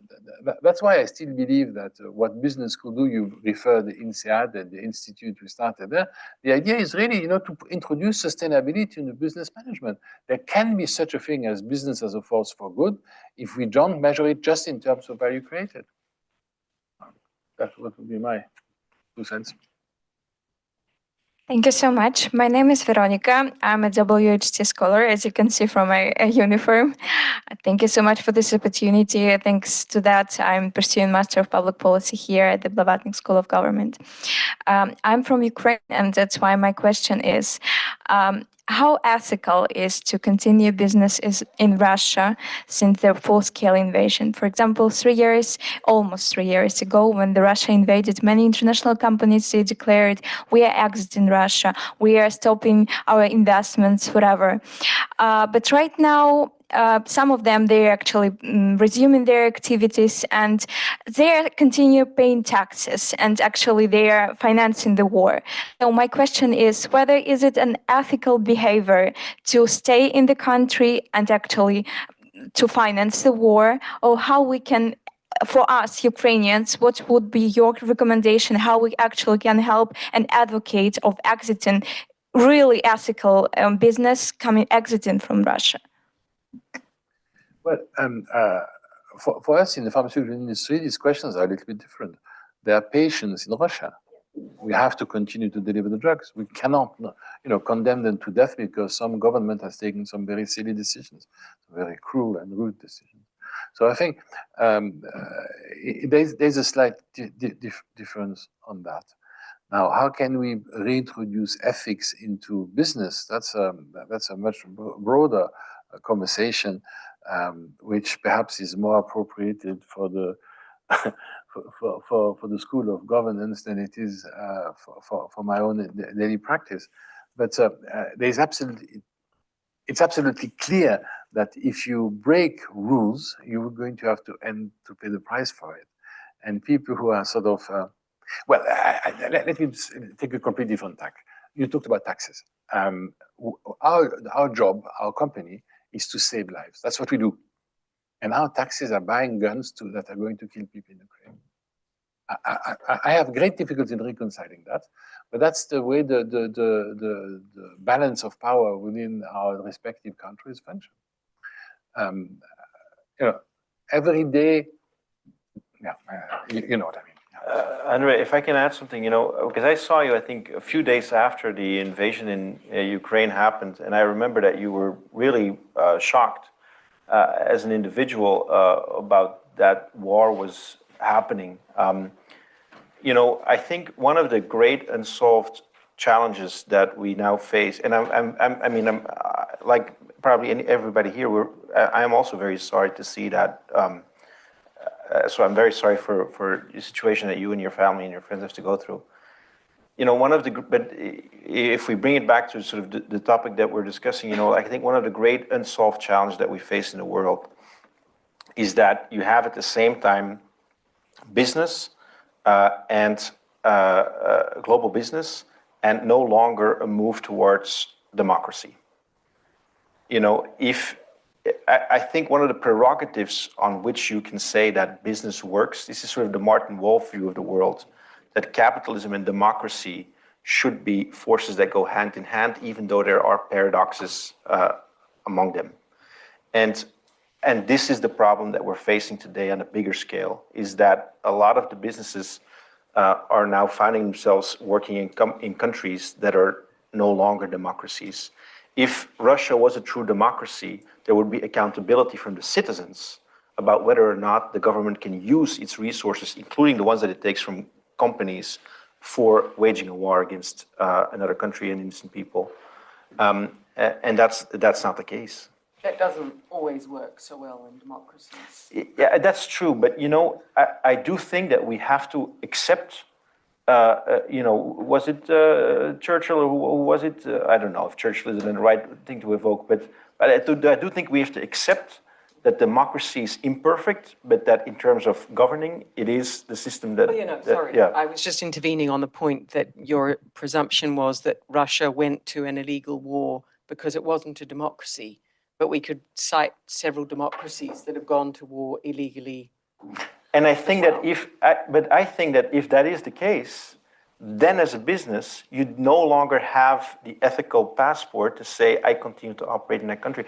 that's why I still believe that what business could do, you refer the INSEAD and the institute we started there. The idea is really, to introduce sustainability in the business management. There can be such a thing as business as a force for good if we don't measure it just in terms of value created. That would be my 2 cents. Thank you so much. My name is Veronica. I'm a WHT scholar, as you can see from my uniform. Thank you so much for this opportunity. Thanks to that, I'm pursuing Master of Public Policy here at the Blavatnik School of Government. I'm from Ukraine, and that's why my question is, how ethical is to continue business in Russia since their full-scale invasion? For example, almost 3 years ago, when Russia invaded many international companies, they declared, we are exiting Russia, we are stopping our investments, whatever. But right now, some of them, they're actually resuming their activities, and they continue paying taxes, and actually they are financing the war. So my question is, whether is it an ethical behavior to stay in the country and actually to finance the war, or how we can, for us Ukrainians, what would be your recommendation, how we actually can help and advocate of exiting really ethical business exiting from Russia? Well, for us in the pharmaceutical industry, these questions are a little bit different. There are patients in Russia. We have to continue to deliver the drugs. We cannot, condemn them to death because some government has taken some very silly decisions, very cruel and rude decisions. So I think there's a slight difference on that. Now, how can we reintroduce ethics into business? That's a much broader conversation, which perhaps is more appropriated for the for the School of Governance than it is for my own daily practice. But it's absolutely clear that if you break rules, you're going to have to pay the price for it. And people who are sort of let me take a completely different tack. You talked about taxes. Our job, our company, is to save lives. That's what we do. And our taxes are buying guns that are going to kill people in Ukraine. I have great difficulty in reconciling that, but that's the way the balance of power within our respective countries function. Every day, you know what I mean. André, if I can add something, because I saw you, I think, a few days after the invasion in Ukraine happened, and I remember that you were really shocked as an individual about that war was happening. I think one of the great unsolved challenges that we now face, and I'm like probably everybody here, I am also very sorry to see that. So I'm very sorry for the situation that you and your family and your friends have to go through. But if we bring it back to sort of the topic that we're discussing, I think one of the great unsolved challenges that we face in the world is that you have at the same time business and global business, and no longer a move towards democracy. I think one of the prerogatives on which you can say that business works, this is sort of the Martin Wolf view of the world, that capitalism and democracy should be forces that go hand in hand, even though there are paradoxes among them. And And this is the problem that we're facing today on a bigger scale, is that a lot of the businesses are now finding themselves working in countries that are no longer democracies. If Russia was a true democracy, there would be accountability from the citizens about whether or not the government can use its resources, including the ones that it takes from companies, for waging a war against another country and innocent people. And that's not the case. That doesn't always work so well in democracies. Yeah, that's true. But, you know, I do think that we have to accept, you know, was it Churchill or who was it? I don't know if Churchill is the right thing to evoke, but I do think we have to accept that democracy is imperfect, but that in terms of governing, it is the system that... Oh, you know, sorry, yeah. I was just intervening on the point that your presumption was that Russia went to an illegal war because it wasn't a democracy, but we could cite several democracies that have gone to war illegally. And I think that I think that if that is the case, then as a business, you no longer have the ethical passport to say, I continue to operate in that country.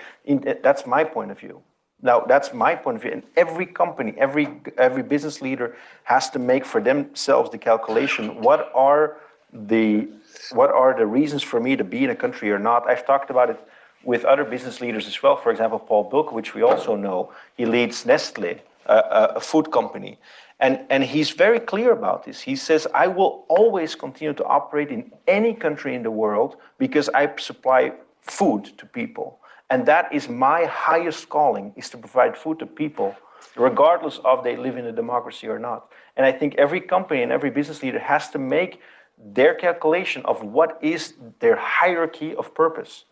That's my point of view. Now, that's my point of view. And every company, every business leader has to make for themselves the calculation. What are the reasons for me to be in a country or not? I've talked about it with other business leaders as well. For example, Paul Bulk, which we also know, he leads Nestle, a food company. And he's very clear about this. He says, I will always continue to operate in any country in the world because I supply food to people. And that is my highest calling, is to provide food to people, regardless of they live in a democracy or not. And I think every company and every business leader has to make their calculation of what is their hierarchy of purpose.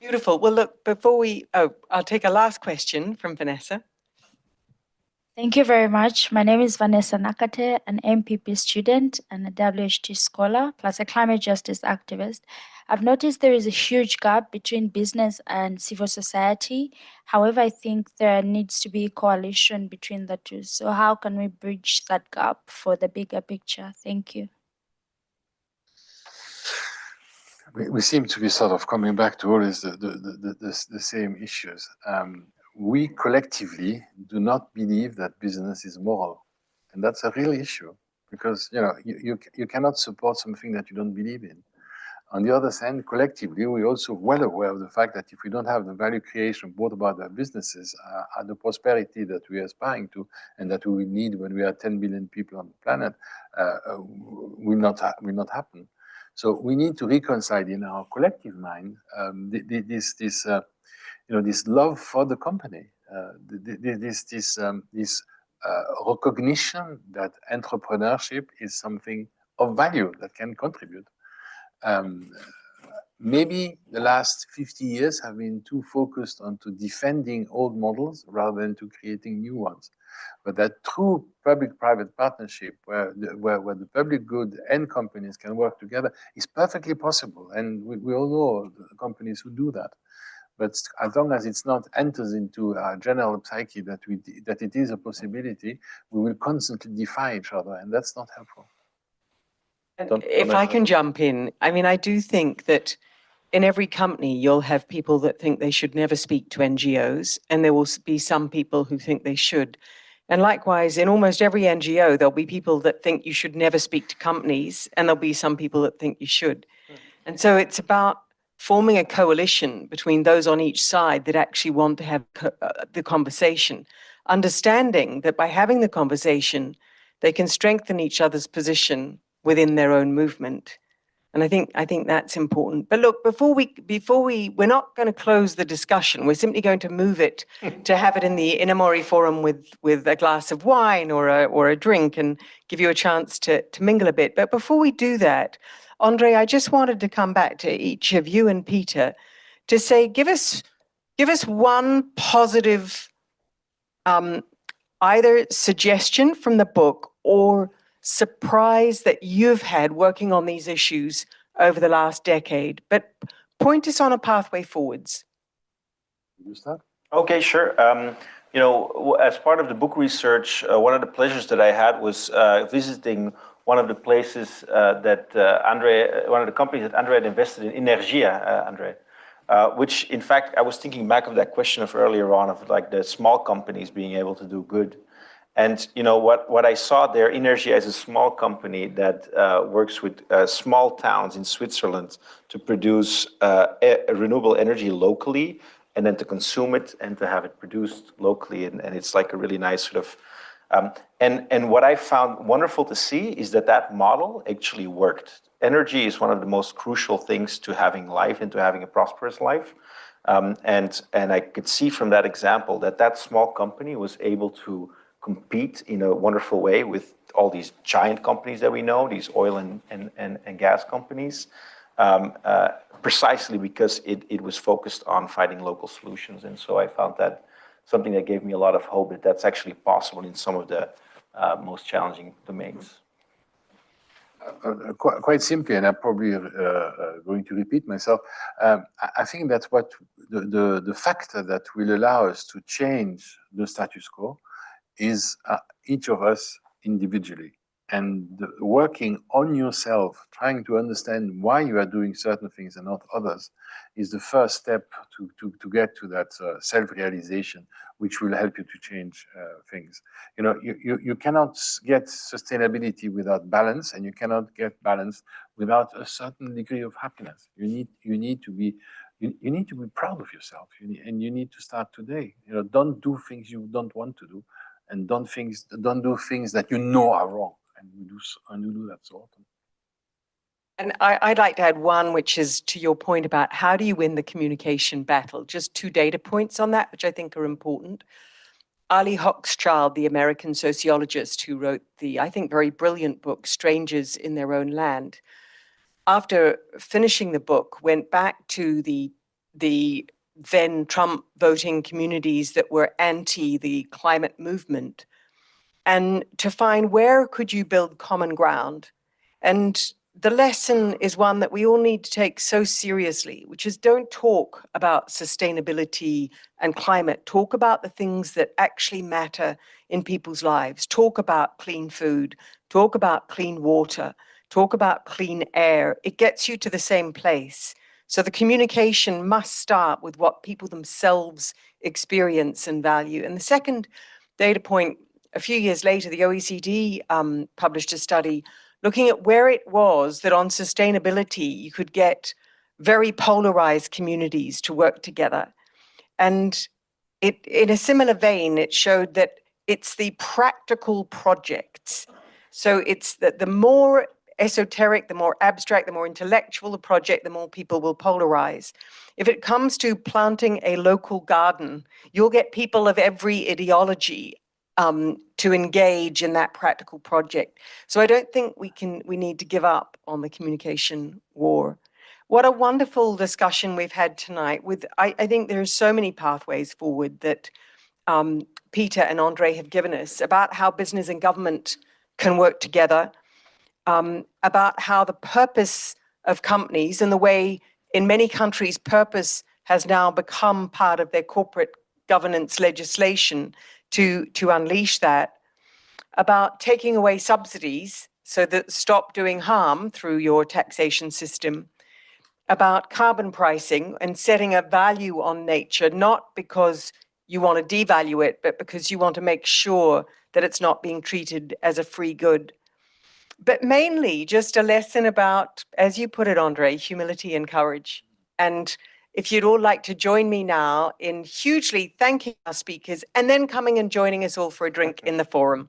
Beautiful. Well, look, I'll take a last question from Vanessa. Thank you very much. My name is Vanessa Nakate, an MPP student and a WHT scholar, plus a climate justice activist. I've noticed there is a huge gap between business and civil society. However, I think there needs to be a coalition between the two. So how can we bridge that gap for the bigger picture? Thank you. We seem to be sort of coming back to always the same issues. We collectively do not believe that business is moral. And that's a real issue because, you know, you cannot support something that you don't believe in. On the other hand, collectively, we're also well aware of the fact that if we don't have the value creation brought about by businesses and the prosperity that we are aspiring to and that we will need when we are 10 billion people on the planet will not happen. So we need to reconcile in our collective mind this love for the company, this recognition that entrepreneurship is something of value that can contribute. Maybe the last 50 years have been too focused on to defending old models rather than to creating new ones. But that true public-private partnership where the public good and companies can work together is perfectly possible. And we all know the companies who do that. But as long as it's not enters into our general psyche that it is a possibility, we will constantly defy each other, and that's not helpful. And if I can jump in, I mean, I do think that in every company, you'll have people that think they should never speak to NGOs, and there will be some people who think they should. And likewise, in almost every NGO, there'll be people that think you should never speak to companies, and there'll be some people that think you should. And so it's about forming a coalition between those on each side that actually want to have the conversation, understanding that by having the conversation, they can strengthen each other's position within their own movement. And I think that's important. But look, we're not going to close the discussion. We're simply going to move it to have it in the Inamori Forum with a glass of wine or a drink and give you a chance to mingle a bit. But before we do that, André, I just wanted to come back to each of you and Peter to say, give us one positive either suggestion from the book or surprise that you've had working on these issues over the last decade, but point us on a pathway forwards. You start? Okay, sure. You know, as part of the book research, one of the pleasures that I had was visiting one of the places one of the companies that André had invested in, Energia, André. which in fact, I was thinking back of that question of earlier on of like the small companies being able to do good. And you know what I saw there, Energia is a small company that works with small towns in Switzerland to produce renewable energy locally, and then to consume it and to have it produced locally. And it's like a really nice sort of, and what I found wonderful to see is that that model actually worked. Energy is one of the most crucial things to having life and to having a prosperous life. And I could see from that example that that small company was able to compete in a wonderful way with all these giant companies that we know, these oil and gas companies, precisely because it was focused on finding local solutions. And so I found that something that gave me a lot of hope that that's actually possible in some of the most challenging domains. Quite simply, and I'm probably going to repeat myself, I think that what the factor that will allow us to change the status quo is each of us individually. And working on yourself, trying to understand why you are doing certain things and not others, is the first step to get to that self-realization, which will help you to change things. You know, you cannot get sustainability without balance, and you cannot get balance without a certain degree of happiness. You need to be proud of yourself, and you need to start today. You know, don't do things you don't want to do, and don't do things that you know are wrong. And we do that so often. And I'd like to add one, which is to your point about how do you win the communication battle? Just 2 data points on that, which I think are important. Ali Hochschild, the American sociologist who wrote the, I think, very brilliant book, Strangers in Their Own Land, after finishing the book, went back to the then Trump voting communities that were anti the climate movement, and to find where could you build common ground. And the lesson is one that we all need to take so seriously, which is don't talk about sustainability and climate. Talk about the things that actually matter in people's lives. Talk about clean food. Talk about clean water. Talk about clean air. It gets you to the same place. So the communication must start with what people themselves experience and value. And the second data point, a few years later, the OECD published a study looking at where it was that on sustainability you could get very polarized communities to work together. And in a similar vein, it showed that it's the practical projects. So it's the more esoteric, the more abstract, the more intellectual the project, the more people will polarize. If it comes to planting a local garden, you'll get people of every ideology to engage in that practical project. So I don't think we need to give up on the communication war. What a wonderful discussion we've had tonight. I think there are so many pathways forward that Peter and André have given us about how business and government can work together, about how the purpose of companies and the way in many countries purpose has now become part of their corporate governance legislation to unleash that, about taking away subsidies so that stop doing harm through your taxation system, about carbon pricing and setting a value on nature, not because you want to devalue it, but because you want to make sure that it's not being treated as a free good. But mainly just a lesson about, as you put it, André, humility and courage. And if you'd all like to join me now in hugely thanking our speakers and then coming and joining us all for a drink in the forum.